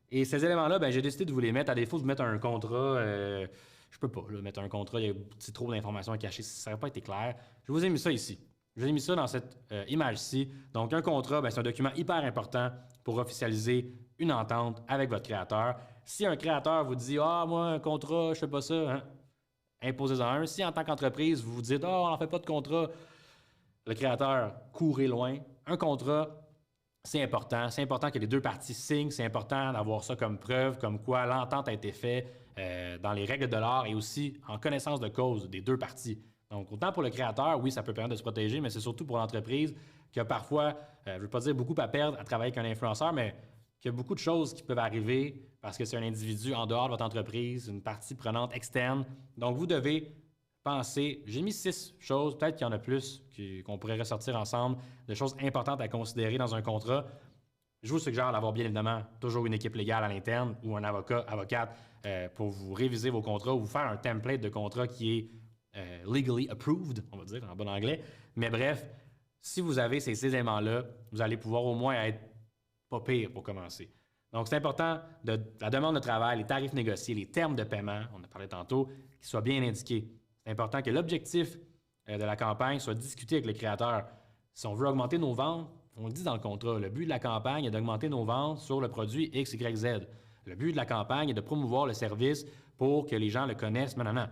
Et ces éléments-là, j'ai décidé de vous les mettre. À défaut de vous mettre un contrat, je peux pas mettre un contrat, il y a trop d'informations à cacher, ça n'aurait pas été clair. Je vous ai mis ça ici. Je vous ai mis ça dans cette image-ci. Donc, un contrat, c'est un document hyper important pour officialiser une entente avec votre créateur. Si un créateur vous dit « Ah, moi, un contrat, je fais pas ça imposez-en un. Si en tant qu'entreprise, vous vous dites « Ah, on n'en fait pas de contrat », le créateur, courez loin. Un contrat, c'est important. C'est important que les 2 parties signent. C'est important d'avoir ça comme preuve, comme quoi l'entente a été faite dans les règles de l'art et aussi en connaissance de cause des 2 parties. Donc, autant pour le créateur, oui, ça peut permettre de se protéger, mais c'est surtout pour l'entreprise qui a parfois, je ne veux pas dire beaucoup à perdre à travailler avec un influenceur, mais qu'il y a beaucoup de choses qui peuvent arriver parce que c'est un individu en dehors de votre entreprise, une partie prenante externe. Donc, vous devez penser, j'ai mis 6 choses, peut-être qu'il y en a plus qu'on pourrait ressortir ensemble, de choses importantes à considérer dans un contrat. Je vous suggère d'avoir bien évidemment toujours une équipe légale à l'interne ou un avocat, avocate pour vous réviser vos contrats ou vous faire un template de contrat qui est legally approved, on va dire en bon anglais. Mais bref, si vous avez ces éléments-là, vous allez pouvoir au moins être pas pire pour commencer. Donc, c'est important de la demande de travail, les tarifs négociés, les termes de paiement, on a parlé tantôt, qu'ils soient bien indiqués. C'est important que l'objectif de la campagne soit discuté avec le créateur. Si on veut augmenter nos ventes, on le dit dans le contrat, le but de la campagne est d'augmenter nos ventes sur le produit X, Y, Z. Le but de la campagne est de promouvoir le service pour que les gens le connaissent. Non.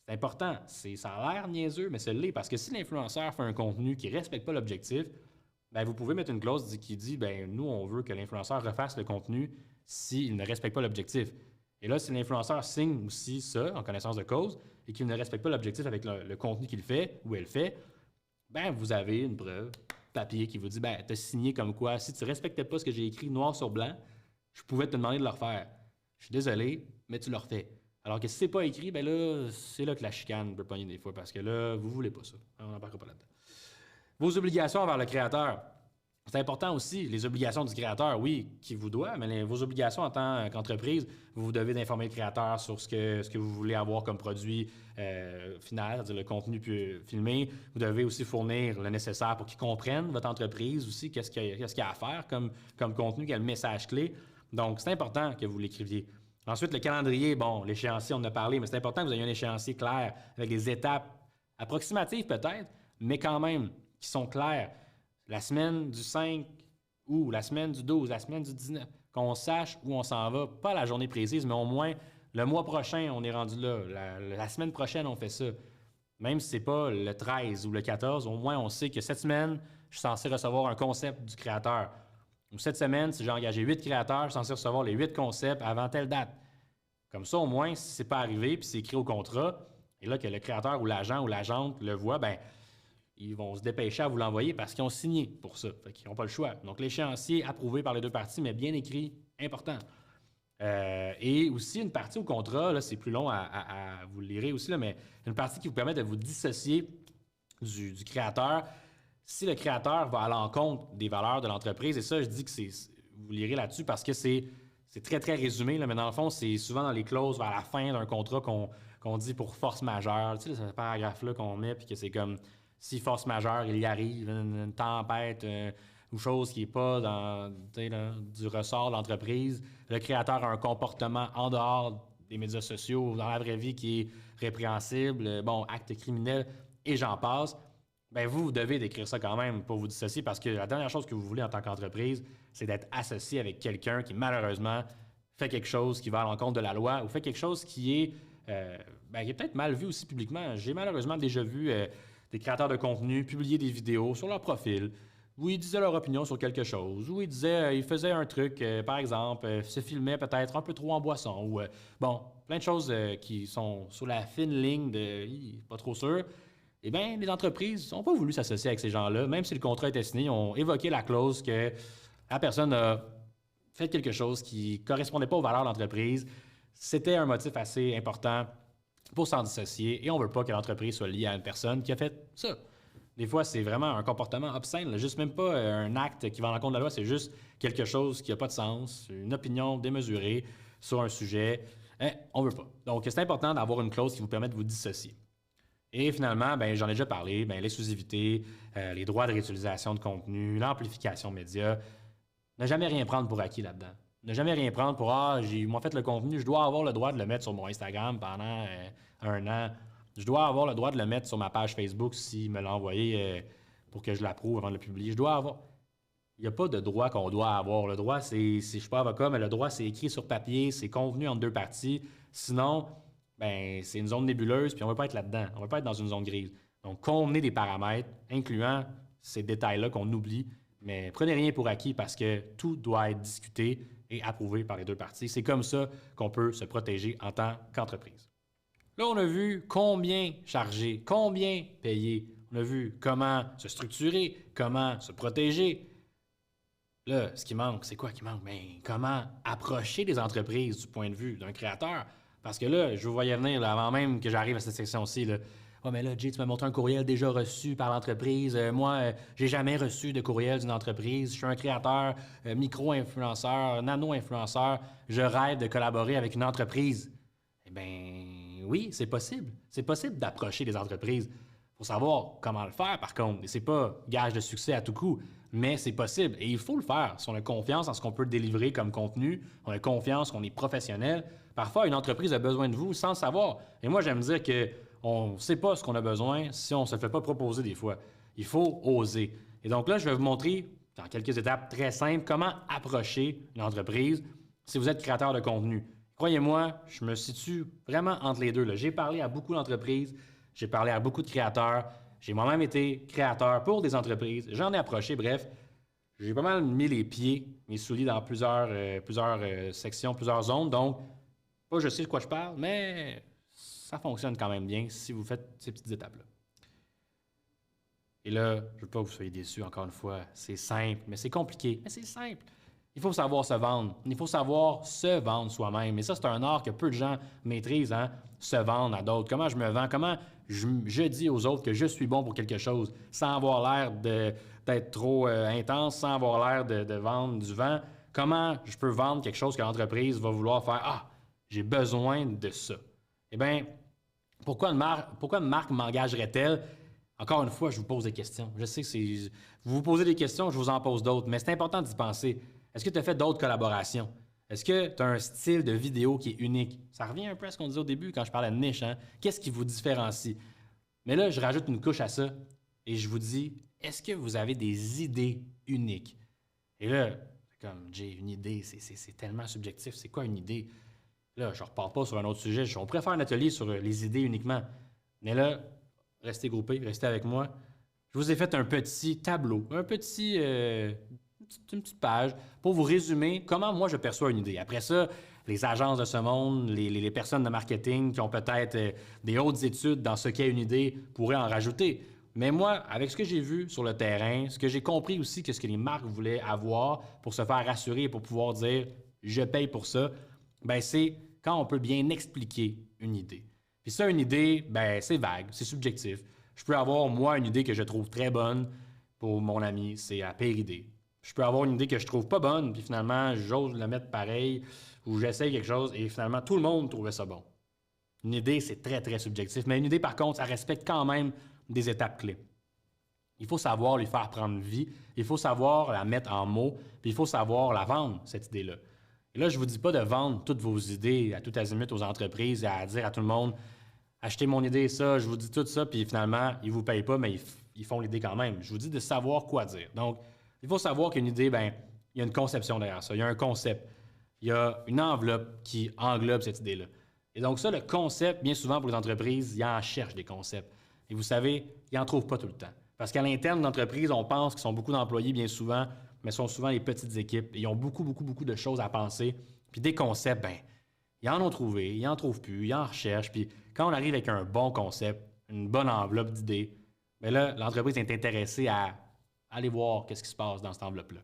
C'est important. Ça a l'air niaiseux, mais c'est l'est. Parce que si l'influenceur fait un contenu qui ne respecte pas l'objectif, ben vous pouvez mettre une clause qui dit ben nous, on veut que l'influenceur refasse le contenu s'il ne respecte pas l'objectif. Et là, si l'influenceur signe aussi ça en connaissance de cause et qu'il ne respecte pas l'objectif avec le contenu qu'il fait ou elle fait, ben vous avez une preuve, papier qui vous dit ben tu as signé comme quoi, si tu ne respectais pas ce que j'ai écrit noir sur blanc, je pouvais te demander de le refaire. Je suis désolé, mais tu le refais. Alors que si c'est pas écrit, ben là, c'est là que la chicane peut pogner des fois, parce que là, vous voulez pas ça. On n'en parlera pas là-dedans. Vos obligations envers le créateur. C'est important aussi, les obligations du créateur, oui, qui vous doit, mais vos obligations en tant qu'entreprise, vous devez d'informer le créateur sur ce que vous voulez avoir comme produit final, c'est-à-dire le contenu filmé. Vous devez aussi fournir le nécessaire pour qu'ils comprennent votre entreprise aussi, qu'est-ce qu'il y a à faire comme contenu, quel message clé. Donc, c'est important que vous l'écriviez. Ensuite, le calendrier, bon, l'échéancier, on en a parlé, mais c'est important que vous ayez un échéancier clair avec des étapes approximatives peut-être, mais quand même qui sont claires. La semaine du 5 ou la semaine du 12, la semaine du 19, qu'on sache où on s'en va, pas la journée précise, mais au moins le mois prochain, on est rendu là. La semaine prochaine, on fait ça. Même si ce n'est pas le 13 ou le 14, au moins on sait que cette semaine, je suis censé recevoir un concept du créateur. Ou cette semaine, si j'ai engagé 8 créateurs, je suis censé recevoir les 8 concepts avant telle date. Comme ça, au moins, si ce n'est pas arrivé puis c'est écrit au contrat, et là que le créateur ou l'agent ou l'agente le voit, ben ils vont se dépêcher à vous l'envoyer parce qu'ils ont signé pour ça. Fait qu'ils n'ont pas le choix. Donc, l'échéancier approuvé par les deux parties, mais bien écrit, important. Et aussi, une partie au contrat, là, c'est plus long vous le lirez aussi, là, mais une partie qui vous permet de vous dissocier du créateur. Si le créateur va à l'encontre des valeurs de l'entreprise, et ça, je dis que vous lirez là-dessus parce que c'est très, très résumé, là, mais dans le fond, c'est souvent dans les clauses vers la fin d'un contrat qu'on dit pour force majeure. Tu sais, ce paragraphe-là qu'on met, puis que c'est comme si force majeure, il y arrive une tempête ou chose qui n'est pas du ressort de l'entreprise, le créateur a un comportement en dehors des médias sociaux, dans la vraie vie qui est répréhensible, bon, acte criminel, et j'en passe. Bien, vous devez décrire ça quand même pour vous dissocier parce que la dernière chose que vous voulez en tant qu'entreprise, c'est d'être associé avec quelqu'un qui, malheureusement, fait quelque chose qui va à l'encontre de la loi ou fait quelque chose qui est peut-être mal vu aussi publiquement. J'ai malheureusement déjà vu des créateurs de contenu publier des vidéos sur leur profil où ils disaient leur opinion sur quelque chose, où ils disaient, ils faisaient un truc, par exemple, se filmaient peut-être un peu trop en boisson ou, plein de choses qui sont sur la fine ligne de pas trop sûr. Eh bien, les entreprises n'ont pas voulu s'associer avec ces gens-là, même si le contrat était signé, ils ont évoqué la clause que la personne a fait quelque chose qui ne correspondait pas aux valeurs de l'entreprise. C'était un motif assez important pour s'en dissocier et on ne veut pas que l'entreprise soit liée à une personne qui a fait ça. Des fois, c'est vraiment un comportement obscène, là, juste même pas un acte qui va à l'encontre de la loi, c'est juste quelque chose qui n'a pas de sens, une opinion démesurée sur un sujet. On ne veut pas. Donc, c'est important d'avoir une clause qui vous permet de vous dissocier. Et finalement, j'en ai déjà parlé, l'exclusivité, les droits de réutilisation de contenu, l'amplification média. Ne jamais rien prendre pour acquis là-dedans. Ne jamais rien prendre pour ils m'ont fait le contenu, je dois avoir le droit de le mettre sur mon Instagram pendant un an. Je dois avoir le droit de le mettre sur ma page Facebook s'il me l'a envoyé pour que je l'approuve avant de le publier. Je dois avoir. Il n'y a pas de droit qu'on doit avoir. Le droit, je ne suis pas avocat, mais le droit, c'est écrit sur papier, c'est convenu entre deux parties. Sinon, c'est une zone nébuleuse, puis on ne veut pas être là-dedans. On ne veut pas être dans une zone grise. Donc, convenez des paramètres, incluant ces détails-là qu'on oublie, mais prenez rien pour acquis parce que tout doit être discuté et approuvé par les deux parties. C'est comme ça qu'on peut se protéger en tant qu'entreprise. Là, on a vu combien charger, combien payer. On a vu comment se structurer, comment se protéger. Là, ce qui manque, c'est quoi qui manque? Comment approcher les entreprises du point de vue d'un créateur? Parce que là, je vous voyais venir là, avant même que j'arrive à cette section-ci. Mais là, Jay, tu m'as montré un courriel déjà reçu par l'entreprise. Moi, j'ai jamais reçu de courriel d'une entreprise. Je suis un créateur, micro-influenceur, nano-influenceur. Je rêve de collaborer avec une entreprise. Eh bien, oui, c'est possible. C'est possible d'approcher les entreprises. Il faut savoir comment le faire, par contre. Et c'est pas gage de succès à tout coup, mais c'est possible. Et il faut le faire si on a confiance en ce qu'on peut délivrer comme contenu, on a confiance qu'on est professionnel. Parfois, une entreprise a besoin de vous sans le savoir. Et moi, j'aime dire qu'on ne sait pas ce qu'on a besoin si on ne se fait pas proposer des fois. Il faut oser. Et donc là, je vais vous montrer, dans quelques étapes très simples, comment approcher une entreprise si vous êtes créateur de contenu. Croyez-moi, je me situe vraiment entre les deux, là. J'ai parlé à beaucoup d'entreprises, j'ai parlé à beaucoup de créateurs, j'ai moi-même été créateur pour des entreprises, j'en ai approché, bref, j'ai pas mal mis les pieds, mes souliers dans plusieurs sections, plusieurs zones, donc pas je sais de quoi je parle, mais ça fonctionne quand même bien si vous faites ces petites étapes-là. Et là, je ne veux pas que vous soyez déçus, encore une fois, c'est simple, mais c'est compliqué, mais c'est simple. Il faut savoir se vendre. Il faut savoir se vendre soi-même. Et ça, c'est un art que peu de gens maîtrisent, hein? Se vendre à d'autres. Comment je me vends? Comment je dis aux autres que je suis bon pour quelque chose sans avoir l'air d'être trop intense, sans avoir l'air de vendre du vent? Comment je peux vendre quelque chose que l'entreprise va vouloir faire? Ah, j'ai besoin de ça. Eh bien, pourquoi une marque m'engagerait-elle? Encore une fois, je vous pose des questions. Je sais que vous vous posez des questions, je vous en pose d'autres, mais c'est important d'y penser. Est-ce que tu as fait d'autres collaborations? Est-ce que tu as un style de vidéo qui est unique? Ça revient un peu à ce qu'on disait au début quand je parlais de niche. Hein? Qu'est-ce qui vous différencie? Mais là, je rajoute une couche à ça et je vous dis, est-ce que vous avez des idées uniques? Et là, c'est comme, Jay, une idée, c'est tellement subjectif. C'est quoi une idée? Là, je ne repars pas sur un autre sujet. On pourrait faire un atelier sur les idées uniquement. Mais là, restez groupés, restez avec moi. Je vous ai fait un petit tableau, une petite page pour vous résumer comment moi je perçois une idée. Après ça, les agences de ce monde, les personnes de marketing qui ont peut-être des hautes études dans ce qu'est une idée pourraient en rajouter. Mais moi, avec ce que j'ai vu sur le terrain, ce que j'ai compris aussi que ce que les marques voulaient avoir pour se faire rassurer et pour pouvoir dire « je paye pour ça », ben c'est quand on peut bien expliquer une idée. Puis ça, une idée, ben c'est vague, c'est subjectif. Je peux avoir, moi, une idée que je trouve très bonne pour mon ami, c'est la pire idée. Je peux avoir une idée que je trouve pas bonne, puis finalement, j'ose la mettre pareil, ou j'essaye quelque chose, et finalement, tout le monde trouvait ça bon. Une idée, c'est très, très subjectif. Mais une idée, par contre, ça respecte quand même des étapes clés. Il faut savoir lui faire prendre vie, il faut savoir la mettre en mots, puis il faut savoir la vendre, cette idée-là. Et là, je ne vous dis pas de vendre toutes vos idées à tout azimut aux entreprises et à dire à tout le monde « achetez mon idée, ça, je vous dis tout ça », puis finalement, ils ne vous payent pas, mais ils font l'idée quand même. Je vous dis de savoir quoi dire. Donc, il faut savoir qu'une idée, ben, il y a une conception derrière ça, il y a un concept, il y a une enveloppe qui englobe cette idée-là. Et donc ça, le concept, bien souvent pour les entreprises, ils en cherchent des concepts. Et vous savez, ils n'en trouvent pas tout le temps. Parce qu'à l'interne d'entreprise, on pense qu'ils sont beaucoup d'employés bien souvent, mais ce sont souvent les petites équipes. Et ils ont beaucoup, beaucoup, beaucoup de choses à penser. Puis des concepts, ben, ils en ont trouvé, ils n'en trouvent plus, ils en recherchent. Puis quand on arrive avec un bon concept, une bonne enveloppe d'idées, bien là, l'entreprise est intéressée à aller voir qu'est-ce qui se passe dans cette enveloppe-là.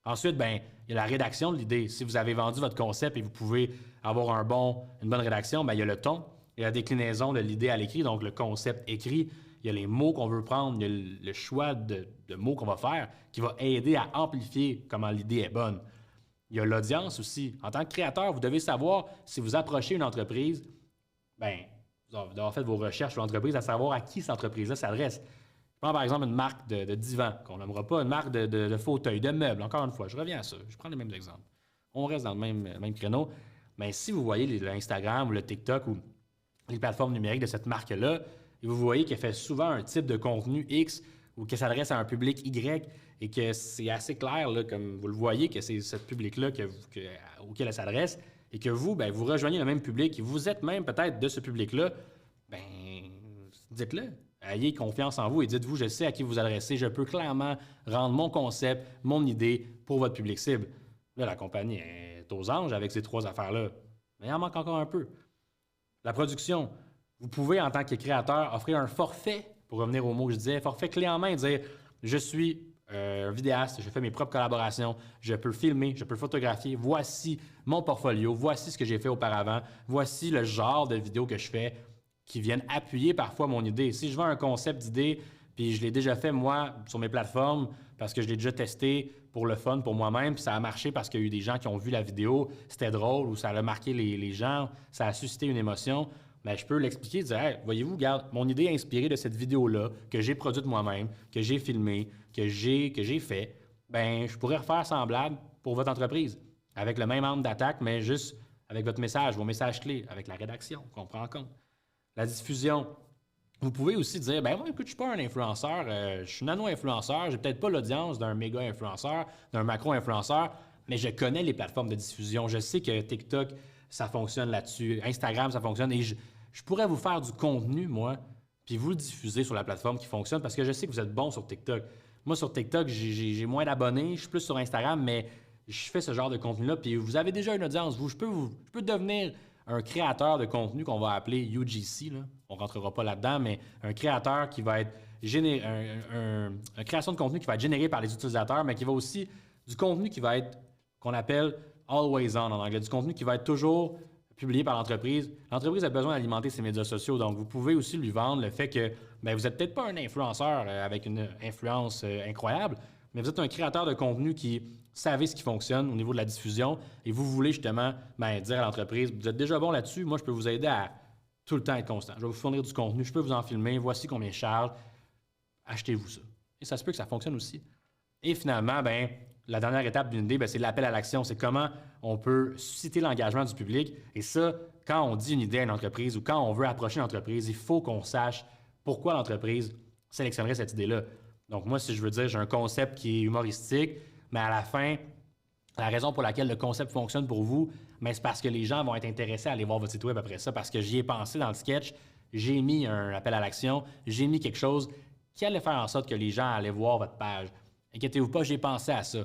Ensuite, ben, il y a la rédaction de l'idée. Si vous avez vendu votre concept et vous pouvez avoir une bonne rédaction, ben, il y a le ton, il y a la déclinaison de l'idée à l'écrit, donc le concept écrit, il y a les mots qu'on veut prendre, il y a le choix de mots qu'on va faire qui va aider à amplifier comment l'idée est bonne. Il y a l'audience aussi. En tant que créateur, vous devez savoir si vous approchez une entreprise, ben, vous avez fait vos recherches sur l'entreprise à savoir à qui cette entreprise-là s'adresse. Je prends par exemple une marque de divan, qu'on n'aimera pas, une marque de fauteuil, de meubles. Encore une fois, je reviens à ça. Je prends les mêmes exemples. On reste dans le même créneau. Mais si vous voyez l'Instagram ou le TikTok ou les plateformes numériques de cette marque-là, et vous voyez qu'elle fait souvent un type de contenu X ou qu'elle s'adresse à un public Y et que c'est assez clair, là, comme vous le voyez, que c'est ce public-là auquel elle s'adresse et que vous, ben, vous rejoignez le même public et vous êtes même peut-être de ce public-là, ben, dites-le. Ayez confiance en vous et dites-vous, je sais à qui vous adressez, je peux clairement rendre mon concept, mon idée pour votre public cible. Là, la compagnie est aux anges avec ces trois affaires-là, mais il en manque encore un peu. La production. Vous pouvez, en tant que créateur, offrir un forfait, pour revenir au mot que je disais, forfait clé en main, dire je suis vidéaste, je fais mes propres collaborations, je peux filmer, je peux photographier, voici mon portfolio, voici ce que j'ai fait auparavant, voici le genre de vidéo que je fais qui viennent appuyer parfois mon idée. Si je veux un concept d'idée, puis je l'ai déjà fait moi sur mes plateformes parce que je l'ai déjà testé pour le fun, pour moi-même, puis ça a marché parce qu'il y a eu des gens qui ont vu la vidéo, c'était drôle ou ça a marqué les gens, ça a suscité une émotion, ben, je peux l'expliquer, dire hey, voyez-vous, regarde, mon idée est inspirée de cette vidéo-là que j'ai produite moi-même, que j'ai filmée, que j'ai fait. Ben, je pourrais refaire semblable pour votre entreprise, avec le même angle d'attaque, mais juste avec votre message, vos messages clés, avec la rédaction qu'on prend en compte. La diffusion. Vous pouvez aussi dire, ben moi, écoute, je suis pas un influenceur, je suis nano-influenceur, j'ai peut-être pas l'audience d'un méga-influenceur, d'un macro-influenceur, mais je connais les plateformes de diffusion. Je sais que TikTok, ça fonctionne là-dessus, Instagram, ça fonctionne, et je pourrais vous faire du contenu, moi, puis vous le diffuser sur la plateforme qui fonctionne, parce que je sais que vous êtes bon sur TikTok. Moi, sur TikTok, j'ai moins d'abonnés, je suis plus sur Instagram, mais je fais ce genre de contenu-là, puis vous avez déjà une audience. Je peux devenir un créateur de contenu qu'on va appeler UGC, là. On ne rentrera pas là-dedans, mais un créateur qui va être une création de contenu qui va être générée par les utilisateurs, mais qui va aussi du contenu qui va être qu'on appelle always on en anglais, du contenu qui va être toujours publié par l'entreprise. L'entreprise a besoin d'alimenter ses médias sociaux, donc vous pouvez aussi lui vendre le fait que ben, vous n'êtes peut-être pas un influenceur avec une influence incroyable, mais vous êtes un créateur de contenu qui savez ce qui fonctionne au niveau de la diffusion et vous voulez justement ben, dire à l'entreprise, vous êtes déjà bon là-dessus, moi je peux vous aider à tout le temps être constant. Je vais vous fournir du contenu, je peux vous en filmer, voici combien je charge, achetez-vous ça. Et ça se peut que ça fonctionne aussi. Et finalement, ben, la dernière étape d'une idée, ben, c'est l'appel à l'action. C'est comment on peut susciter l'engagement du public. Et ça, quand on dit une idée à une entreprise ou quand on veut approcher une entreprise, il faut qu'on sache pourquoi l'entreprise sélectionnerait cette idée-là. Donc moi, si je veux dire, j'ai un concept qui est humoristique, mais à la fin, la raison pour laquelle le concept fonctionne pour vous, mais c'est parce que les gens vont être intéressés à aller voir votre site web après ça, parce que j'y ai pensé dans le sketch, j'ai mis un appel à l'action, j'ai mis quelque chose qui allait faire en sorte que les gens allaient voir votre page. Inquiétez-vous pas, j'ai pensé à ça.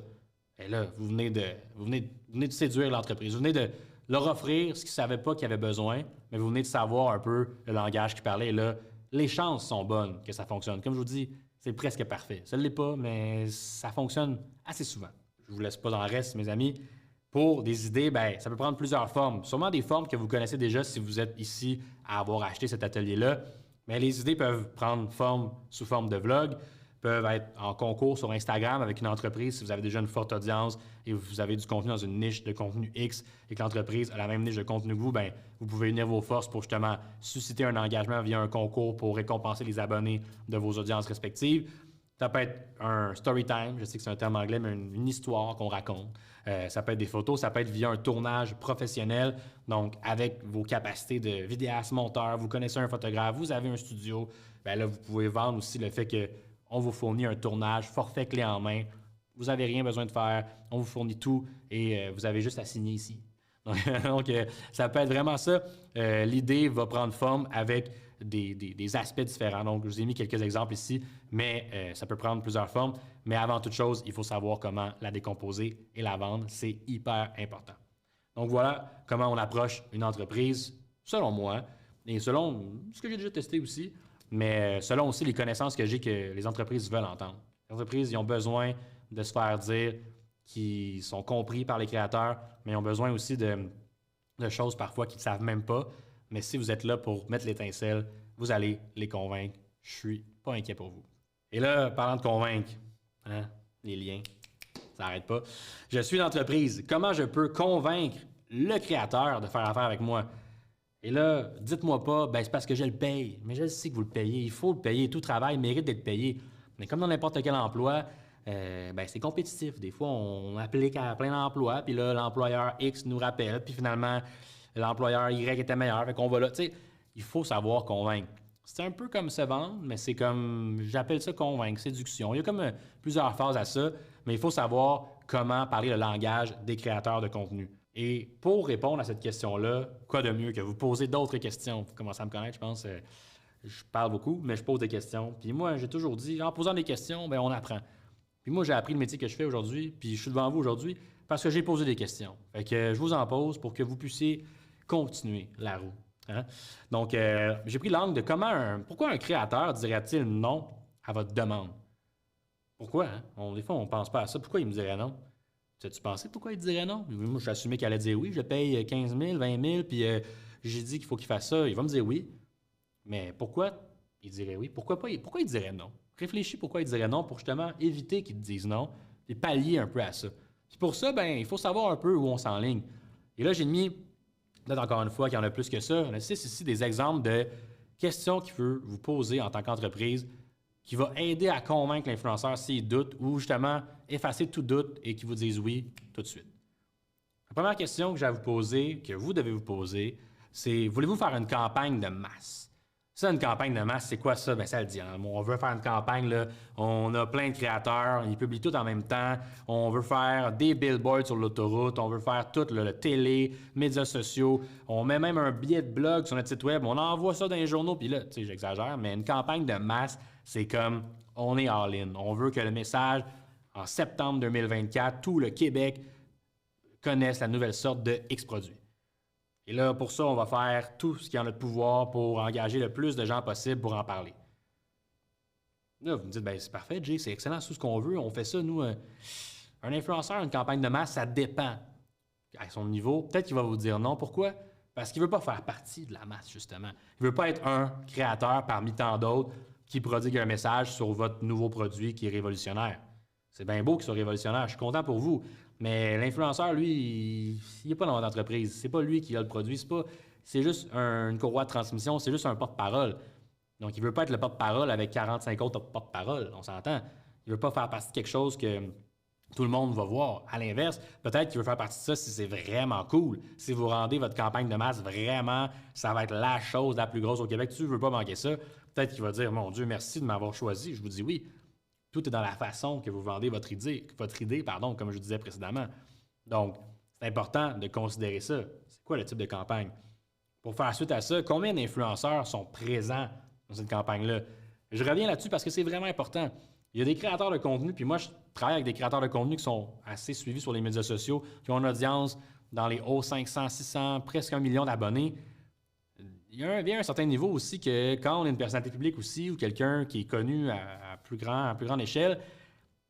Et là, vous venez de séduire l'entreprise. Vous venez de leur offrir ce qu'ils ne savaient pas qu'ils avaient besoin, mais vous venez de savoir un peu le langage qu'ils parlaient. Et là, les chances sont bonnes que ça fonctionne. Comme je vous dis, c'est presque parfait. Ça ne l'est pas, mais ça fonctionne assez souvent. Je ne vous laisse pas dans le reste, mes amis. Pour des idées, ben, ça peut prendre plusieurs formes. Sûrement des formes que vous connaissez déjà si vous êtes ici à avoir acheté cet atelier-là. Mais les idées peuvent prendre forme sous forme de vlog, peuvent être en concours sur Instagram avec une entreprise si vous avez déjà une forte audience et vous avez du contenu dans une niche de contenu X et que l'entreprise a la même niche de contenu que vous, ben, vous pouvez unir vos forces pour justement susciter un engagement via un concours pour récompenser les abonnés de vos audiences respectives. Ça peut être un story time, je sais que c'est un terme anglais, mais une histoire qu'on raconte. Ça peut être des photos, ça peut être via un tournage professionnel, donc avec vos capacités de vidéaste, monteur, vous connaissez un photographe, vous avez un studio, bien là, vous pouvez vendre aussi le fait qu'on vous fournit un tournage, forfait clé en main, vous n'avez rien besoin de faire, on vous fournit tout et vous avez juste à signer ici. Donc, ça peut être vraiment ça. L'idée va prendre forme avec des aspects différents. Donc, je vous ai mis quelques exemples ici, mais ça peut prendre plusieurs formes. Mais avant toute chose, il faut savoir comment la décomposer et la vendre. C'est hyper important. Donc, voilà comment on approche une entreprise, selon moi, et selon ce que j'ai déjà testé aussi, mais selon aussi les connaissances que j'ai que les entreprises veulent entendre. Les entreprises, ils ont besoin de se faire dire qu'ils sont compris par les créateurs, mais ils ont besoin aussi de choses parfois qu'ils ne savent même pas. Mais si vous êtes là pour mettre l'étincelle, vous allez les convaincre. Je suis pas inquiet pour vous. Et là, parlant de convaincre, hein, les liens, ça n'arrête pas. Je suis une entreprise. Comment je peux convaincre le créateur de faire affaire avec moi? Et là, dites-moi pas, ben c'est parce que je le paye. Mais je sais que vous le payez. Il faut le payer. Tout travail mérite d'être payé. Mais comme dans n'importe quel emploi, ben c'est compétitif. Des fois, on applique à plein d'emplois, puis là, l'employeur X nous rappelle, puis finalement, l'employeur Y était meilleur, fait qu'on va là. Tu sais, il faut savoir convaincre. C'est un peu comme se vendre, mais c'est comme, j'appelle ça convaincre, séduction. Il y a comme plusieurs phases à ça, mais il faut savoir comment parler le langage des créateurs de contenu. Et pour répondre à cette question-là, quoi de mieux que vous poser d'autres questions? Vous commencez à me connaître, je pense. Je parle beaucoup, mais je pose des questions. Puis moi, j'ai toujours dit, en posant des questions, ben on apprend. Puis moi, j'ai appris le métier que je fais aujourd'hui, puis je suis devant vous aujourd'hui parce que j'ai posé des questions. Fait que je vous en pose pour que vous puissiez continuer la roue. Hein? Donc, j'ai pris l'angle de pourquoi un créateur dirait-il non à votre demande? Pourquoi? Hein? Des fois, on ne pense pas à ça. Pourquoi il me dirait non? Tu pensais pourquoi il dirait non? Moi, j'assumais qu'il allait dire oui. Je paye 15 000, 20 000, puis j'ai dit qu'il faut qu'il fasse ça. Il va me dire oui. Mais pourquoi il dirait oui? Pourquoi il dirait non? Réfléchis pourquoi il dirait non pour justement éviter qu'il te dise non et pallier un peu à ça. Puis pour ça, ben, il faut savoir un peu où on s'enligne. Et là, j'ai mis Peut-être encore une fois qu'il y en a plus que ça. On a 6 ici des exemples de questions qu'il veut vous poser en tant qu'entreprise qui va aider à convaincre l'influenceur s'il doute ou justement effacer tout doute et qu'il vous dise oui tout de suite. La première question que j'ai à vous poser, que vous devez vous poser, c'est voulez-vous faire une campagne de masse? Ça, une campagne de masse, c'est quoi ça? Bien, ça le dit. Hein? On veut faire une campagne, là, on a plein de créateurs, ils publient tout en même temps. On veut faire des billboards sur l'autoroute, on veut faire tout, le télé, médias sociaux. On met même un billet de blog sur notre site web, on envoie ça dans les journaux, puis là, tu sais, j'exagère, mais une campagne de masse, c'est comme on est all-in. On veut que le message, en septembre 2024, tout le Québec connaisse la nouvelle sorte de X produit. Et là, pour ça, on va faire tout ce qui est en notre pouvoir pour engager le plus de gens possible pour en parler. Là, vous me dites, ben c'est parfait, Jay, c'est excellent, c'est tout ce qu'on veut, on fait ça, nous. Un influenceur, une campagne de masse, ça dépend. À son niveau, peut-être qu'il va vous dire non. Pourquoi? Parce qu'il ne veut pas faire partie de la masse, justement. Il ne veut pas être un créateur parmi tant d'autres qui prodigue un message sur votre nouveau produit qui est révolutionnaire. C'est bien beau qu'il soit révolutionnaire, je suis content pour vous. Mais l'influenceur, lui, il n'est pas dans votre entreprise. C'est pas lui qui a le produit. C'est juste une courroie de transmission, c'est juste un porte-parole. Donc, il ne veut pas être le porte-parole avec 45 autres porte-parole, on s'entend. Il ne veut pas faire partie de quelque chose que tout le monde va voir. À l'inverse, peut-être qu'il veut faire partie de ça si c'est vraiment cool. Si vous rendez votre campagne de masse vraiment, ça va être la chose la plus grosse au Québec. Tu ne veux pas manquer ça. Peut-être qu'il va dire, mon Dieu, merci de m'avoir choisi. Je vous dis oui. Tout est dans la façon que vous vendez votre idée, comme je disais précédemment. Donc, c'est important de considérer ça. C'est quoi le type de campagne? Pour faire suite à ça, combien d'influenceurs sont présents dans cette campagne-là? Je reviens là-dessus parce que c'est vraiment important. Il y a des créateurs de contenu, puis moi, je travaille avec des créateurs de contenu qui sont assez suivis sur les médias sociaux, qui ont une audience dans les hauts 500, 600, presque 1 million d'abonnés. Il y a un certain niveau aussi que quand on est une personnalité publique aussi ou quelqu'un qui est connu à plus grande échelle,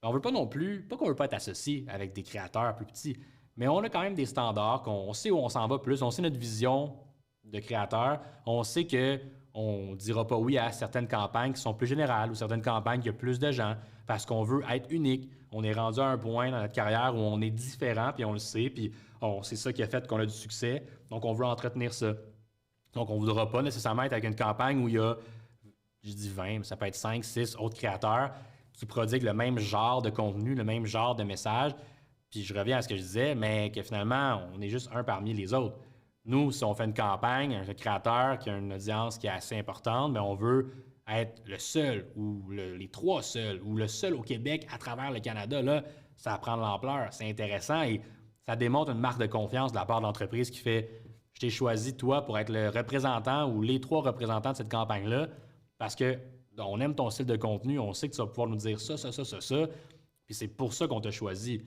on veut pas non plus, pas qu'on veut pas être associé avec des créateurs plus petits, mais on a quand même des standards, qu'on sait où on s'en va plus, on sait notre vision de créateur, on sait qu'on ne dira pas oui à certaines campagnes qui sont plus générales ou certaines campagnes qui ont plus de gens parce qu'on veut être unique. On est rendu à un point dans notre carrière où on est différent, puis on le sait, puis c'est ça qui a fait qu'on a du succès, donc on veut entretenir ça. Donc, on ne voudra pas nécessairement être avec une campagne où il y a, je dis 20, mais ça peut être 5, 6 autres créateurs qui prodiguent le même genre de contenu, le même genre de message. Puis je reviens à ce que je disais, mais que finalement, on est juste un parmi les autres. Nous, si on fait une campagne, un créateur qui a une audience qui est assez importante, bien, on veut être le seul ou les 3 seuls ou le seul au Québec à travers le Canada. Là, ça va prendre l'ampleur. C'est intéressant et ça démontre une marque de confiance de la part de l'entreprise qui fait « Je t'ai choisi, toi, pour être le représentant ou les 3 représentants de cette campagne-là parce que on aime ton style de contenu, on sait que tu vas pouvoir nous dire ça, puis c'est pour ça qu'on t'a choisi. »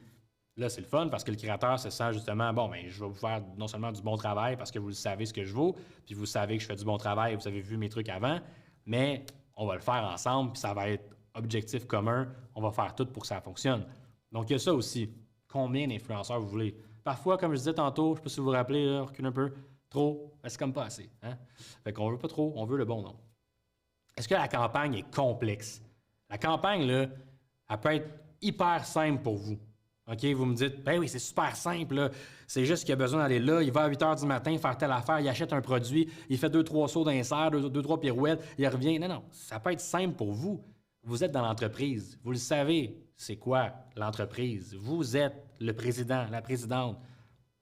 Là, c'est le fun parce que le créateur se sent justement, bon, bien, je vais vous faire non seulement du bon travail parce que vous savez ce que je vaux, puis vous savez que je fais du bon travail, vous avez vu mes trucs avant, mais on va le faire ensemble, puis ça va être objectif commun, on va faire tout pour que ça fonctionne. Donc, il y a ça aussi. Combien d'influenceurs vous voulez? Parfois, comme je disais tantôt, je ne sais pas si vous vous rappelez, là, recule un peu, trop, ben, c'est comme pas assez. Hein? Fait qu'on veut pas trop, on veut le bon nombre. Est-ce que la campagne est complexe? La campagne, là, elle peut être hyper simple pour vous. OK, vous me dites, ben oui, c'est super simple, là. C'est juste qu'il a besoin d'aller là, il va à 8 h du matin faire telle affaire, il achète un produit, il fait 2-3 sauts d'insert, 2-3 pirouettes, il revient. Non, ça peut être simple pour vous. Vous êtes dans l'entreprise, vous le savez, c'est quoi l'entreprise. Vous êtes le président, la présidente.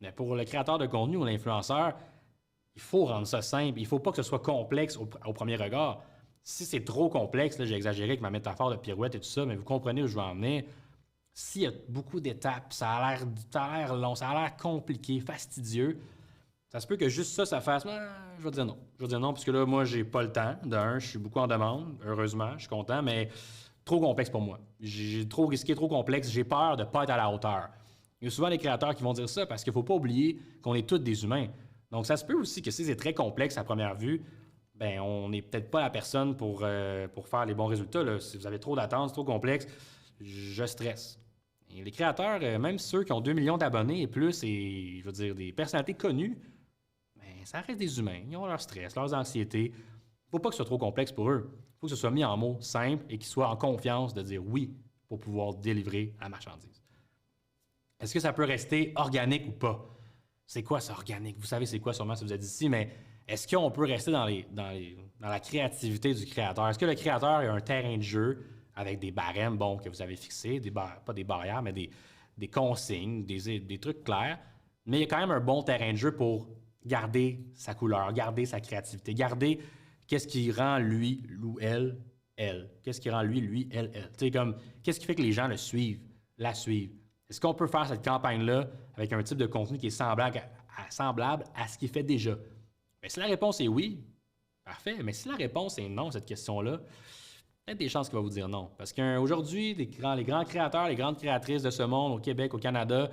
Mais pour le créateur de contenu ou l'influenceur, il faut rendre ça simple. Il ne faut pas que ce soit complexe au premier regard. Si c'est trop complexe, là, j'ai exagéré avec ma métaphore de pirouette et tout ça, mais vous comprenez où je veux en venir. S'il y a beaucoup d'étapes, ça a l'air long, ça a l'air compliqué, fastidieux, ça se peut que juste ça fasse je vais dire non. Je vais dire non parce que là, moi, j'ai pas le temps. D'un, je suis beaucoup en demande, heureusement, je suis content, mais trop complexe pour moi. J'ai trop risqué, trop complexe, j'ai peur de ne pas être à la hauteur. Il y a souvent des créateurs qui vont dire ça parce qu'il ne faut pas oublier qu'on est tous des humains. Donc, ça se peut aussi que si c'est très complexe à première vue, ben on n'est peut-être pas la personne pour faire les bons résultats. Là. Si vous avez trop d'attentes, c'est trop complexe, je stresse. Et les créateurs, même ceux qui ont 2 millions d'abonnés et plus, et je veux dire des personnalités connues, ben, ça reste des humains. Ils ont leur stress, leurs anxiétés. Il ne faut pas que ce soit trop complexe pour eux. Il faut que ce soit mis en mots simples et qu'ils soient en confiance de dire oui pour pouvoir délivrer la marchandise. Est-ce que ça peut rester organique ou pas? c'est quoi ça, organique? Vous savez c'est quoi sûrement si vous êtes ici, mais est-ce qu'on peut rester dans la créativité du créateur? Est-ce que le créateur a un terrain de jeu avec des barèmes, bon, que vous avez fixés, pas des barrières, mais des consignes, des trucs clairs, mais il y a quand même un bon terrain de jeu pour garder sa couleur, garder sa créativité, garder qu'est-ce qui rend lui ou elle, elle. Qu'est-ce qui rend lui, elle, elle. Tu sais, comme, qu'est-ce qui fait que les gens le suivent, la suivent? Est-ce qu'on peut faire cette campagne-là avec un type de contenu qui est semblable à ce qu'il fait déjà? Bien, si la réponse est oui, parfait. Mais si la réponse est non à cette question-là, peut-être des chances qu'il va vous dire non. Parce qu'aujourd'hui, les grands créateurs, les grandes créatrices de ce monde, au Québec, au Canada,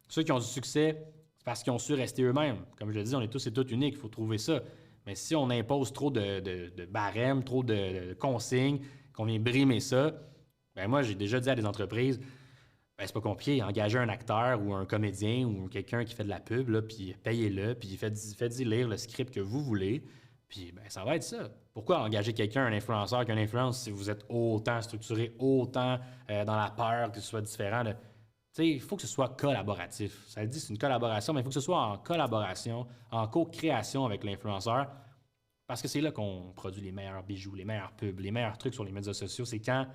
ceux qui ont du succès, c'est parce qu'ils ont su rester eux-mêmes. Comme je le dis, on est tous et toutes uniques, il faut trouver ça. Mais si on impose trop de barèmes, trop de consignes, qu'on vient brimer ça, ben moi, j'ai déjà dit à des entreprises, ben c'est pas compliqué, engagez un acteur ou un comédien ou quelqu'un qui fait de la pub, là, puis payez-le, puis faites-y lire le script que vous voulez, puis ben, ça va être ça. Pourquoi engager quelqu'un, un influenceur, qu'un influence, si vous êtes autant structuré, autant dans la peur que ce soit différent? Tu sais, il faut que ce soit collaboratif. Ça le dit, c'est une collaboration, mais il faut que ce soit en collaboration, en co-création avec l'influenceur, parce que c'est là qu'on produit les meilleurs bijoux, les meilleurs pubs, les meilleurs trucs sur les médias sociaux. C'est quand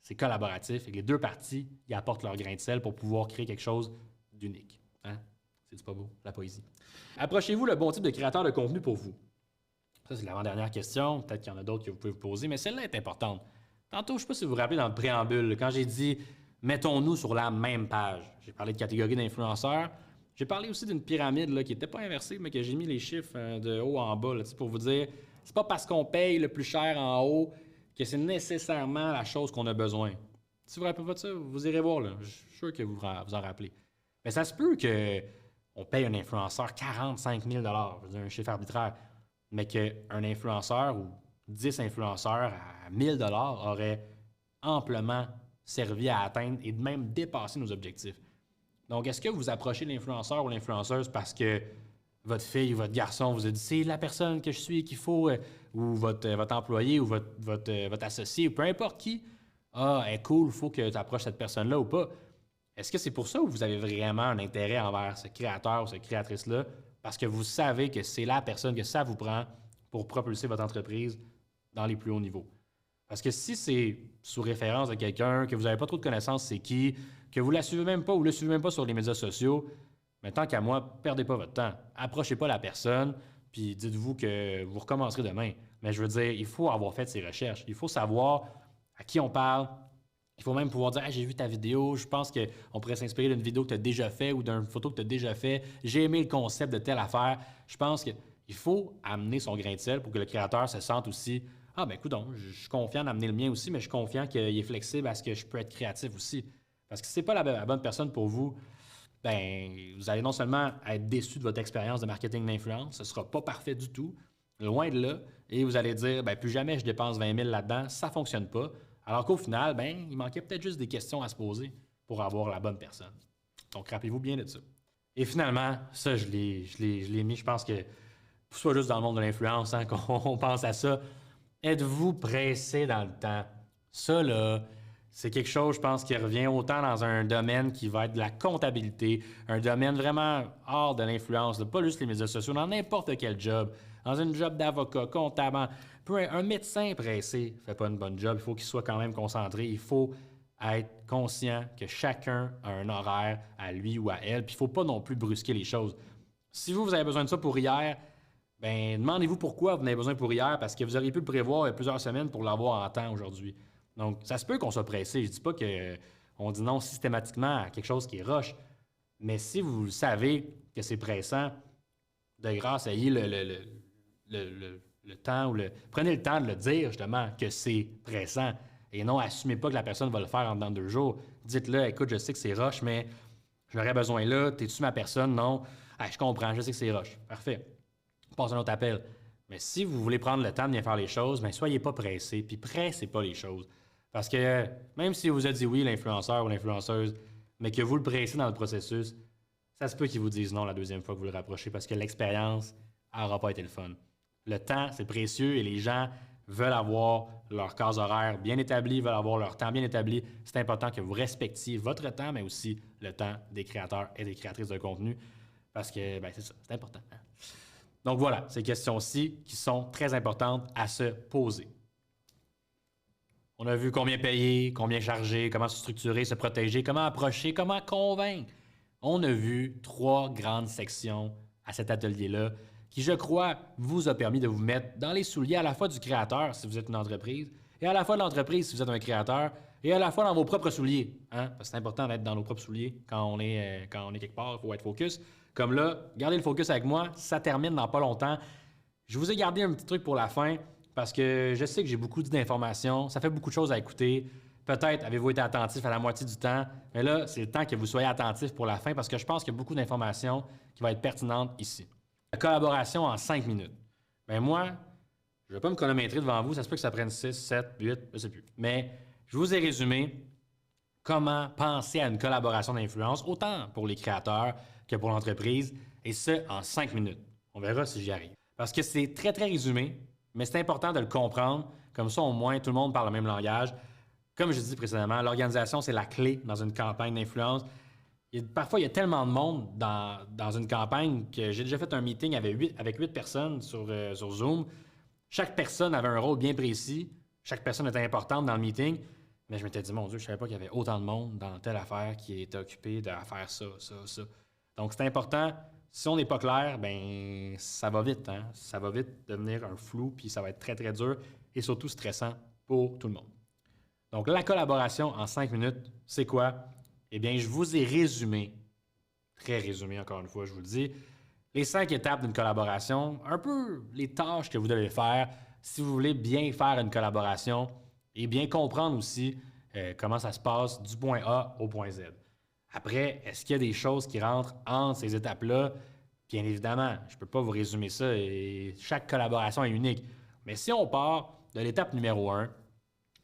c'est collaboratif et que les deux parties y apportent leur grain de sel pour pouvoir créer quelque chose d'unique. Hein? C'est pas beau, la poésie. Approchez-vous le bon type de créateur de contenu pour vous. Ça, c'est l'avant-dernière question. Peut-être qu'il y en a d'autres que vous pouvez vous poser, mais celle-là est importante. Tantôt, je ne sais pas si vous vous rappelez dans le préambule, quand j'ai dit « mettons-nous sur la même page », j'ai parlé de catégorie d'influenceurs. J'ai parlé aussi d'une pyramide là, qui n'était pas inversée, mais que j'ai mis les chiffres de haut en bas là, pour vous dire c'est pas parce qu'on paye le plus cher en haut que c'est nécessairement la chose qu'on a besoin. Si vous ne vous rappelez pas de ça, vous irez voir. Là. Je suis sûr que vous en rappelez. Mais ça se peut qu'on paye un influenceur 45 000 $, je veux dire un chiffre arbitraire, mais qu'un influenceur ou 10 influenceurs à 1 000 $ auraient amplement servi à atteindre et même dépasser nos objectifs. Donc, est-ce que vous approchez l'influenceur ou l'influenceuse parce que votre fille ou votre garçon vous a dit c'est la personne que je suis qu'il faut, ou votre employé ou votre associé, ou peu importe qui, est cool, il faut que tu approches cette personne-là ou pas. Est-ce que c'est pour ça ou vous avez vraiment un intérêt envers ce créateur ou cette créatrice-là parce que vous savez que c'est la personne que ça vous prend pour propulser votre entreprise dans les plus hauts niveaux? Parce que si c'est sous référence de quelqu'un, que vous n'avez pas trop de connaissances, c'est qui, que vous ne la suivez même pas ou ne le suivez même pas sur les médias sociaux, mais tant qu'à moi, perdez pas votre temps. Approchez pas la personne, puis dites-vous que vous recommencerez demain. Mais je veux dire, il faut avoir fait ses recherches. Il faut savoir à qui on parle. Il faut même pouvoir dire « j'ai vu ta vidéo, je pense qu'on pourrait s'inspirer d'une vidéo que tu as déjà fait ou d'une photo que tu as déjà fait. J'ai aimé le concept de telle affaire. » Je pense qu'il faut amener son grain de sel pour que le créateur se sente aussi « Ah ben écoute, je suis confiant d'amener le mien aussi, mais je suis confiant qu'il est flexible à ce que je peux être créatif aussi. » Parce que si ce n'est pas la bonne personne pour vous, ben vous allez non seulement être déçu de votre expérience de marketing d'influence, ce ne sera pas parfait du tout, loin de là, et vous allez dire ben plus jamais je dépense 20 000 là-dedans, ça ne fonctionne pas. Alors qu'au final, ben il manquait peut-être juste des questions à se poser pour avoir la bonne personne. Donc rappelez-vous bien de ça. Et finalement, ça je l'ai mis, je pense que soit juste dans le monde de l'influence hein, qu'on pense à ça. Êtes-vous pressé dans le temps? Ça, là, c'est quelque chose, je pense, qui revient autant dans un domaine qui va être de la comptabilité, un domaine vraiment hors de l'influence, pas juste les médias sociaux, dans n'importe quel job, dans une job d'avocat, comptable, un médecin pressé ne fait pas une bonne job, il faut qu'il soit quand même concentré, il faut être conscient que chacun a un horaire à lui ou à elle, puis il ne faut pas non plus brusquer les choses. Si vous avez besoin de ça pour hier, ben demandez-vous pourquoi vous en avez besoin pour hier, parce que vous auriez pu le prévoir il y a plusieurs semaines pour l'avoir en temps aujourd'hui. Donc, ça se peut qu'on soit pressé. Je ne dis pas qu'on dit non systématiquement à quelque chose qui est rush, mais si vous savez que c'est pressant, de grâce, ayez le temps ou prenez le temps de le dire justement que c'est pressant et non assumez pas que la personne va le faire en dedans de 2 jours. Dites-le, écoute, je sais que c'est rush, mais j'aurais besoin là, t'es-tu ma personne? Non. Ah, je comprends, je sais que c'est rush. Parfait. On passe à un autre appel. Mais si vous voulez prendre le temps de bien faire les choses, bien, soyez pas pressé, puis pressez pas les choses. Parce que même si vous a dit oui, l'influenceur ou l'influenceuse, mais que vous le pressez dans le processus, ça se peut qu'ils vous disent non la deuxième fois que vous le rapprochez parce que l'expérience n'aura pas été le fun. Le temps, c'est précieux et les gens veulent avoir leur case horaire bien établie, veulent avoir leur temps bien établi. C'est important que vous respectiez votre temps, mais aussi le temps des créateurs et des créatrices de contenu. Parce que, ben, c'est ça, c'est important. Hein? Donc voilà, ces questions-ci qui sont très importantes à se poser. On a vu combien payer, combien charger, comment se structurer, se protéger, comment approcher, comment convaincre. On a vu 3 grandes sections à cet atelier-là qui, je crois, vous a permis de vous mettre dans les souliers à la fois du créateur, si vous êtes une entreprise, et à la fois de l'entreprise, si vous êtes un créateur, et à la fois dans vos propres souliers. Hein? Parce que c'est important d'être dans nos propres souliers quand on est quelque part, il faut être focus. Comme là, gardez le focus avec moi, ça termine dans pas longtemps. Je vous ai gardé un petit truc pour la fin parce que je sais que j'ai beaucoup d'informations, ça fait beaucoup de choses à écouter. Peut-être avez-vous été attentif à la moitié du temps, mais là, c'est le temps que vous soyez attentif pour la fin parce que je pense qu'il y a beaucoup d'informations qui vont être pertinentes ici. La collaboration en 5 minutes. Bien moi, je ne vais pas me chronométrer devant vous, ça se peut que ça prenne 6, 7, 8, je ne sais plus. Mais je vous ai résumé comment penser à une collaboration d'influence, autant pour les créateurs que pour l'entreprise, et ce, en 5 minutes. On verra si j'y arrive. Parce que c'est très, très résumé, mais c'est important de le comprendre. Comme ça, au moins, tout le monde parle le même langage. Comme je disais précédemment, l'organisation, c'est la clé dans une campagne d'influence. Parfois, il y a tellement de monde dans une campagne que j'ai déjà fait un meeting avec 8 personnes sur Zoom. Chaque personne avait un rôle bien précis. Chaque personne était importante dans le meeting. Mais je m'étais dit, mon Dieu, je ne savais pas qu'il y avait autant de monde dans telle affaire qui était occupé à faire ça, ça, ça. Donc, c'est important. Si on n'est pas clair, ben ça va vite. Hein? Ça va vite devenir un flou, puis ça va être très, très dur et surtout stressant pour tout le monde. Donc, la collaboration en 5 minutes, c'est quoi? Eh bien, je vous ai résumé, très résumé encore une fois, je vous le dis, les 5 étapes d'une collaboration, un peu les tâches que vous devez faire si vous voulez bien faire une collaboration et bien comprendre aussi comment ça se passe du point A au point Z. Après, est-ce qu'il y a des choses qui rentrent entre ces étapes-là? Bien évidemment, je ne peux pas vous résumer ça et chaque collaboration est unique. Mais si on part de l'étape numéro 1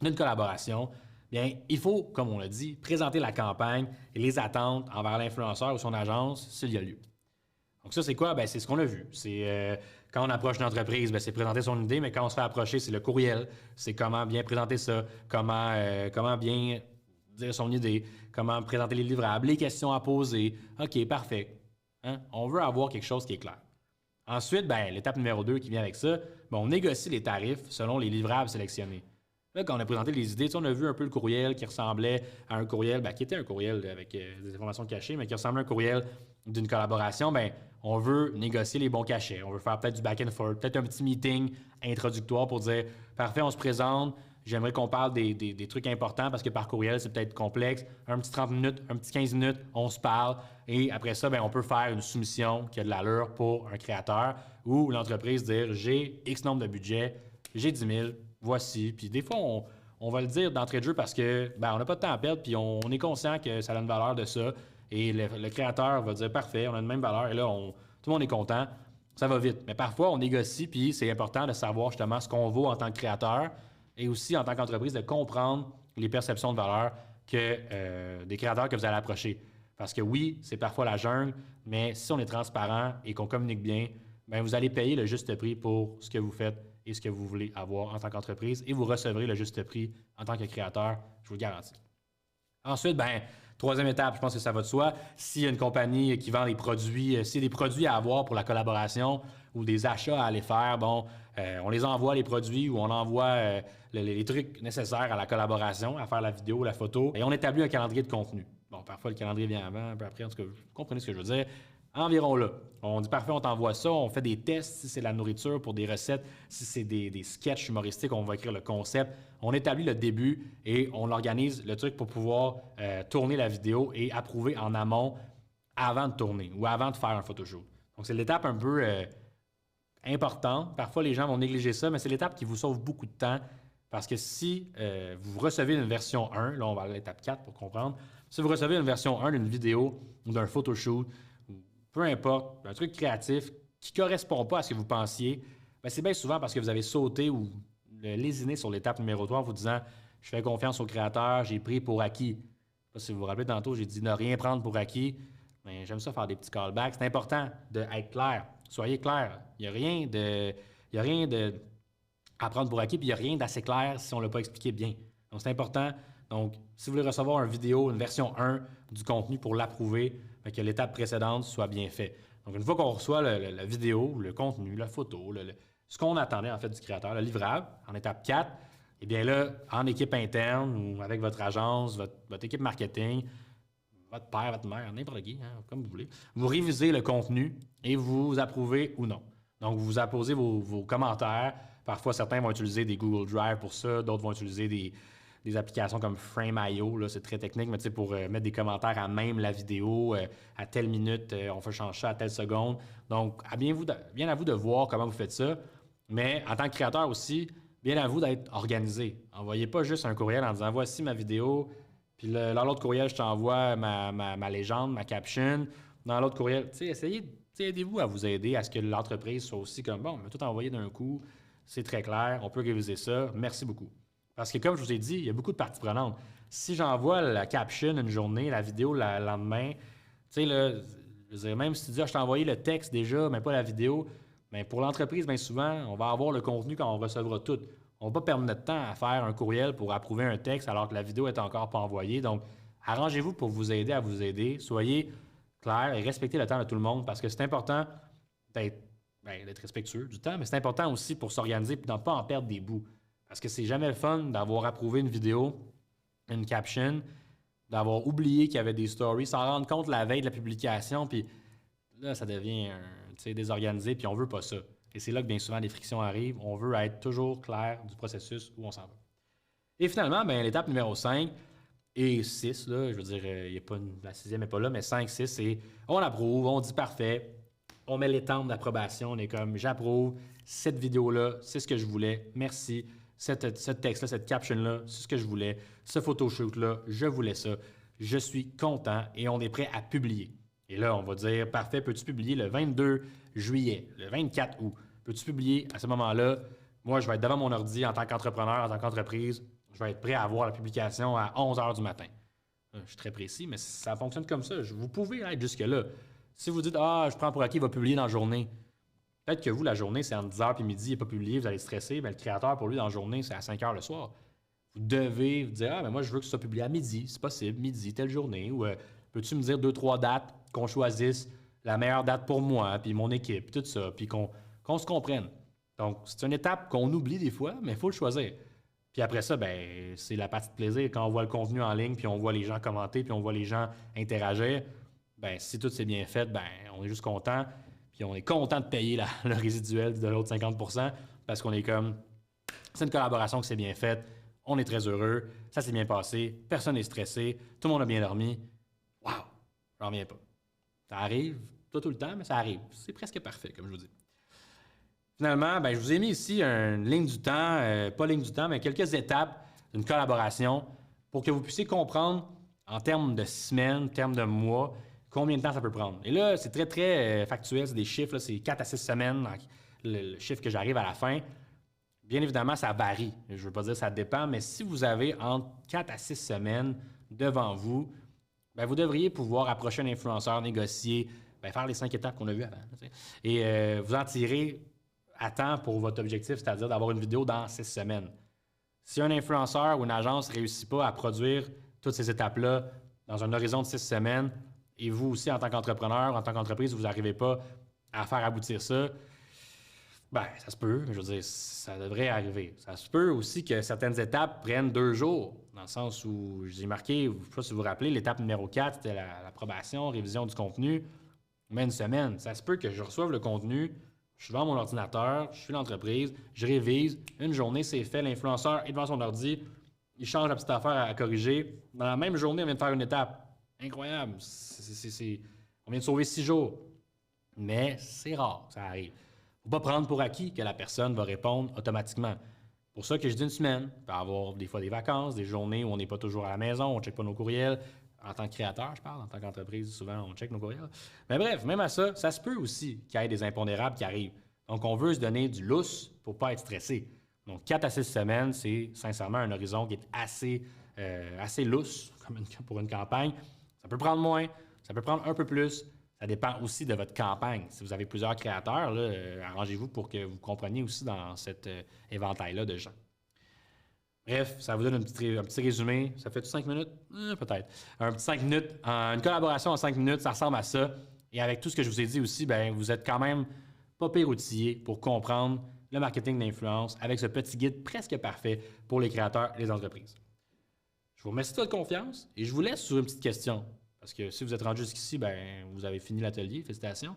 d'une collaboration, bien, il faut, comme on l'a dit, présenter la campagne et les attentes envers l'influenceur ou son agence s'il y a lieu. Donc ça, c'est quoi? Bien, c'est ce qu'on a vu. C'est quand on approche une entreprise, bien, c'est présenter son idée, mais quand on se fait approcher, c'est le courriel. C'est comment bien présenter ça, comment bien dire son idée, comment présenter les livrables, les questions à poser. OK, parfait. Hein? On veut avoir quelque chose qui est clair. Ensuite, bien, l'étape numéro 2 qui vient avec ça, bien, on négocie les tarifs selon les livrables sélectionnés. Là, quand on a présenté les idées, on a vu un peu le courriel qui ressemblait à un courriel, bien, qui était un courriel avec des informations cachées, mais qui ressemblait à un courriel d'une collaboration. Bien, on veut négocier les bons cachets. On veut faire peut-être du back and forth, peut-être un petit meeting introductoire pour dire parfait, on se présente. J'aimerais qu'on parle des trucs importants parce que par courriel, c'est peut-être complexe. Un petit 30 minutes, un petit 15 minutes, on se parle. Et après ça, bien, on peut faire une soumission qui a de l'allure pour un créateur ou l'entreprise dire j'ai X nombre de budget, j'ai 10 000, voici. Puis des fois, on va le dire d'entrée de jeu parce que ben, on n'a pas de temps à perdre puis on est conscient que ça a une valeur de ça. Et le créateur va dire parfait, on a une même valeur. Et là, tout le monde est content. Ça va vite. Mais parfois, on négocie puis c'est important de savoir justement ce qu'on vaut en tant que créateur et aussi en tant qu'entreprise de comprendre les perceptions de valeur des créateurs que vous allez approcher. Parce que oui, c'est parfois la jungle, mais si on est transparent et qu'on communique bien, bien, vous allez payer le juste prix pour ce que vous faites et ce que vous voulez avoir en tant qu'entreprise et vous recevrez le juste prix en tant que créateur, je vous le garantis. Ensuite, bien, troisième étape, je pense que ça va de soi. S'il y a une compagnie qui vend des produits, s'il y a des produits à avoir pour la collaboration ou des achats à aller faire, bon, on les envoie les produits ou on envoie les trucs nécessaires à la collaboration, à faire la vidéo, la photo, et on établit un calendrier de contenu. Bon, parfois le calendrier vient avant, un peu après, en tout cas, vous comprenez ce que je veux dire. Environ là. On dit parfait, on t'envoie ça, on fait des tests si c'est la nourriture pour des recettes, si c'est des sketchs humoristiques, on va écrire le concept. On établit le début et on organise le truc pour pouvoir tourner la vidéo et approuver en amont avant de tourner ou avant de faire un photoshoot. Donc c'est l'étape un peu importante. Parfois les gens vont négliger ça, mais c'est l'étape qui vous sauve beaucoup de temps parce que si vous recevez une version 1, là on va à l'étape 4 pour comprendre, si vous recevez une version 1 d'une vidéo ou d'un photoshoot, peu importe, un truc créatif qui ne correspond pas à ce que vous pensiez, bien, c'est bien souvent parce que vous avez sauté ou lésiné sur l'étape numéro 3 en vous disant « Je fais confiance au créateur, j'ai pris pour acquis ». Si vous vous rappelez tantôt, j'ai dit « Ne rien prendre pour acquis ». Mais j'aime ça faire des petits callbacks. C'est important d'être clair. Soyez clair. Il n'y a rien à prendre pour acquis, puis il n'y a rien d'assez clair si on ne l'a pas expliqué bien. Donc, c'est important. Donc, si vous voulez recevoir une vidéo, une version 1 du contenu pour l'approuver, que l'étape précédente soit bien faite. Donc, une fois qu'on reçoit la vidéo, le contenu, la photo, ce qu'on attendait en fait du créateur, le livrable, en étape 4, eh bien là, en équipe interne ou avec votre agence, votre équipe marketing, votre père, votre mère, n'importe qui, hein, comme vous voulez, vous révisez le contenu et vous approuvez ou non. Donc, vous apposez vos commentaires. Parfois, certains vont utiliser des Google Drive pour ça, d'autres vont utiliser des applications comme Frame.io, là, c'est très technique, mais tu sais, pour mettre des commentaires à même la vidéo, à telle minute, on fait changer ça à telle seconde. Donc, bien à vous de voir comment vous faites ça, mais en tant que créateur aussi, bien à vous d'être organisé. Envoyez pas juste un courriel en disant voici ma vidéo, puis dans l'autre courriel, je t'envoie ma légende, ma caption. Dans l'autre courriel, tu sais, essayez, aidez-vous à vous aider à ce que l'entreprise soit aussi comme bon, on va tout envoyer d'un coup, c'est très clair, on peut réviser ça, merci beaucoup. Parce que comme je vous ai dit, il y a beaucoup de parties prenantes. Si j'envoie la caption une journée, la vidéo le lendemain, tu sais, là, je veux dire, même si tu dis, je t'ai envoyé le texte déjà, mais pas la vidéo, bien, pour l'entreprise, bien souvent, on va avoir le contenu quand on recevra tout. On ne va pas perdre notre temps à faire un courriel pour approuver un texte alors que la vidéo est encore pas envoyée. Donc, arrangez-vous pour vous aider à vous aider. Soyez clair et respectez le temps de tout le monde parce que c'est important d'être respectueux du temps, mais c'est important aussi pour s'organiser et de ne pas en perdre des bouts. Parce que c'est jamais le fun d'avoir approuvé une vidéo, une caption, d'avoir oublié qu'il y avait des stories, s'en rendre compte la veille de la publication, puis là, ça devient désorganisé, puis on veut pas ça. Et c'est là que bien souvent les frictions arrivent. On veut être toujours clair du processus où on s'en va. Et finalement, ben, l'étape numéro 5 et 6, là, je veux dire, la sixième n'est pas là, mais 5, 6, c'est on approuve, on dit parfait, on met les temps d'approbation, on est comme j'approuve, cette vidéo-là, c'est ce que je voulais, merci. Ce texte-là, cette caption-là, c'est ce que je voulais. Ce photoshoot-là, je voulais ça. Je suis content et on est prêt à publier. Et là, on va dire, parfait, peux-tu publier le 22 juillet, le 24 août? Peux-tu publier à ce moment-là? Moi, je vais être devant mon ordi en tant qu'entrepreneur, en tant qu'entreprise. Je vais être prêt à avoir la publication à 11 h du matin. Je suis très précis, mais ça fonctionne comme ça. Vous pouvez être jusque-là. Si vous dites, je prends pour acquis, il va publier dans la journée. Peut-être que vous, la journée, c'est entre 10 h et midi, il n'est pas publié, vous allez stresser. Mais le créateur, pour lui, dans la journée, c'est à 5 h le soir. Vous devez vous dire, mais moi, je veux que ce soit publié à midi. C'est possible, midi, telle journée. Ou peux-tu me dire 2-3 dates qu'on choisisse la meilleure date pour moi, puis mon équipe, tout ça, puis qu'on se comprenne. Donc, c'est une étape qu'on oublie des fois, mais il faut le choisir. Puis après ça, ben, c'est la partie de plaisir. Quand on voit le contenu en ligne, puis on voit les gens commenter, puis on voit les gens interagir, ben, si tout c'est bien fait, ben, on est juste content. Puis on est content de payer le résiduel de l'autre 50% parce qu'on est comme, c'est une collaboration qui s'est bien faite, on est très heureux, ça s'est bien passé, personne n'est stressé, tout le monde a bien dormi. Wow! J'en reviens pas. Ça arrive, pas tout le temps, mais ça arrive. C'est presque parfait, comme je vous dis. Finalement, ben, je vous ai mis ici une ligne du temps, pas ligne du temps, mais quelques étapes d'une collaboration pour que vous puissiez comprendre en termes de semaines, en termes de mois, combien de temps ça peut prendre. Et là, c'est très, très factuel, c'est des chiffres, c'est 4 à 6 semaines, le chiffre que j'arrive à la fin. Bien évidemment, ça varie. Je ne veux pas dire que ça dépend, mais si vous avez entre 4 à 6 semaines devant vous, bien, vous devriez pouvoir approcher un influenceur, négocier, bien, faire les 5 étapes qu'on a vues avant. Et vous en tirer à temps pour votre objectif, c'est-à-dire d'avoir une vidéo dans 6 semaines. Si un influenceur ou une agence ne réussit pas à produire toutes ces étapes-là dans un horizon de 6 semaines, et vous aussi, en tant qu'entrepreneur, en tant qu'entreprise, vous n'arrivez pas à faire aboutir ça, bien, ça se peut. Je veux dire, ça devrait arriver. Ça se peut aussi que certaines étapes prennent 2 jours, dans le sens où j'ai marqué, je ne sais pas si vous vous rappelez, l'étape numéro 4, c'était l'approbation, révision du contenu, mais une semaine. Ça se peut que je reçoive le contenu, je suis devant mon ordinateur, je suis l'entreprise, je révise, une journée, c'est fait, l'influenceur est devant son ordi, il change la petite affaire à corriger. Dans la même journée, on vient de faire une étape. Incroyable. On vient de sauver 6 jours. Mais c'est rare, ça arrive. Il ne faut pas prendre pour acquis que la personne va répondre automatiquement. Pour ça que je dis une semaine. Il peut y avoir des fois des vacances, des journées où on n'est pas toujours à la maison, on ne check pas nos courriels. En tant que créateur, je parle, en tant qu'entreprise, souvent, on check nos courriels. Mais bref, même à ça, ça se peut aussi qu'il y ait des impondérables qui arrivent. Donc, on veut se donner du lousse pour ne pas être stressé. Donc, 4 à 6 semaines, c'est sincèrement un horizon qui est assez lousse pour une campagne. Ça peut prendre moins, ça peut prendre un peu plus. Ça dépend aussi de votre campagne. Si vous avez plusieurs créateurs, arrangez-vous pour que vous compreniez aussi dans cet éventail-là de gens. Bref, ça vous donne un petit résumé. Ça fait 5 minutes? Peut-être. Un petit 5 minutes. Une collaboration en 5 minutes, ça ressemble à ça. Et avec tout ce que je vous ai dit aussi, ben, vous êtes quand même pas pire outillé pour comprendre le marketing d'influence avec ce petit guide presque parfait pour les créateurs et les entreprises. Je vous remercie de votre confiance et je vous laisse sur une petite question. Parce que si vous êtes rendu jusqu'ici, ben, vous avez fini l'atelier. Félicitations.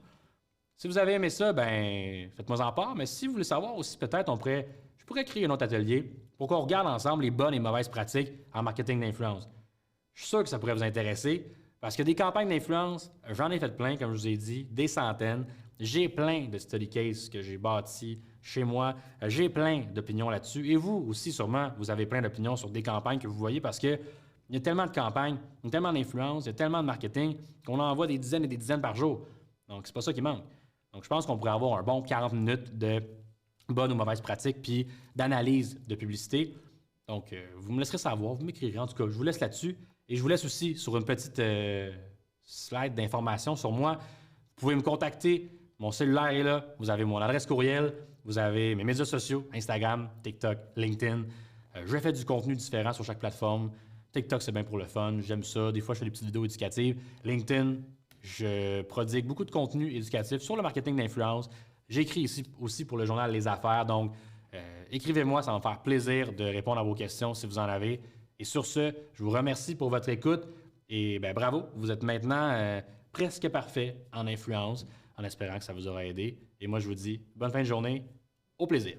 Si vous avez aimé ça, ben, faites-moi en part. Mais si vous voulez savoir aussi, peut-être, je pourrais créer un autre atelier pour qu'on regarde ensemble les bonnes et mauvaises pratiques en marketing d'influence. Je suis sûr que ça pourrait vous intéresser parce que des campagnes d'influence, j'en ai fait plein, comme je vous ai dit, des centaines. J'ai plein de study cases que j'ai bâtis chez moi. J'ai plein d'opinions là-dessus. Et vous aussi, sûrement, vous avez plein d'opinions sur des campagnes que vous voyez parce que il y a tellement de campagnes, il y a tellement d'influence, il y a tellement de marketing qu'on en envoie des dizaines et des dizaines par jour. Donc, c'est pas ça qui manque. Donc, je pense qu'on pourrait avoir un bon 40 minutes de bonnes ou mauvaises pratiques puis d'analyse de publicité. Donc, vous me laisserez savoir, vous m'écrirez. En tout cas, je vous laisse là-dessus. Et je vous laisse aussi sur une petite slide d'informations sur moi. Vous pouvez me contacter. Mon cellulaire est là. Vous avez mon adresse courriel. Vous avez mes médias sociaux, Instagram, TikTok, LinkedIn. Je fais du contenu différent sur chaque plateforme. TikTok, c'est bien pour le fun. J'aime ça. Des fois, je fais des petites vidéos éducatives. LinkedIn, je prodigue beaucoup de contenu éducatif sur le marketing d'influence. J'écris ici aussi pour le journal Les Affaires. Donc, écrivez-moi, ça va me faire plaisir de répondre à vos questions si vous en avez. Et sur ce, je vous remercie pour votre écoute. Et ben, bravo, vous êtes maintenant presque parfait en influence, en espérant que ça vous aura aidé. Et moi, je vous dis bonne fin de journée. Au plaisir.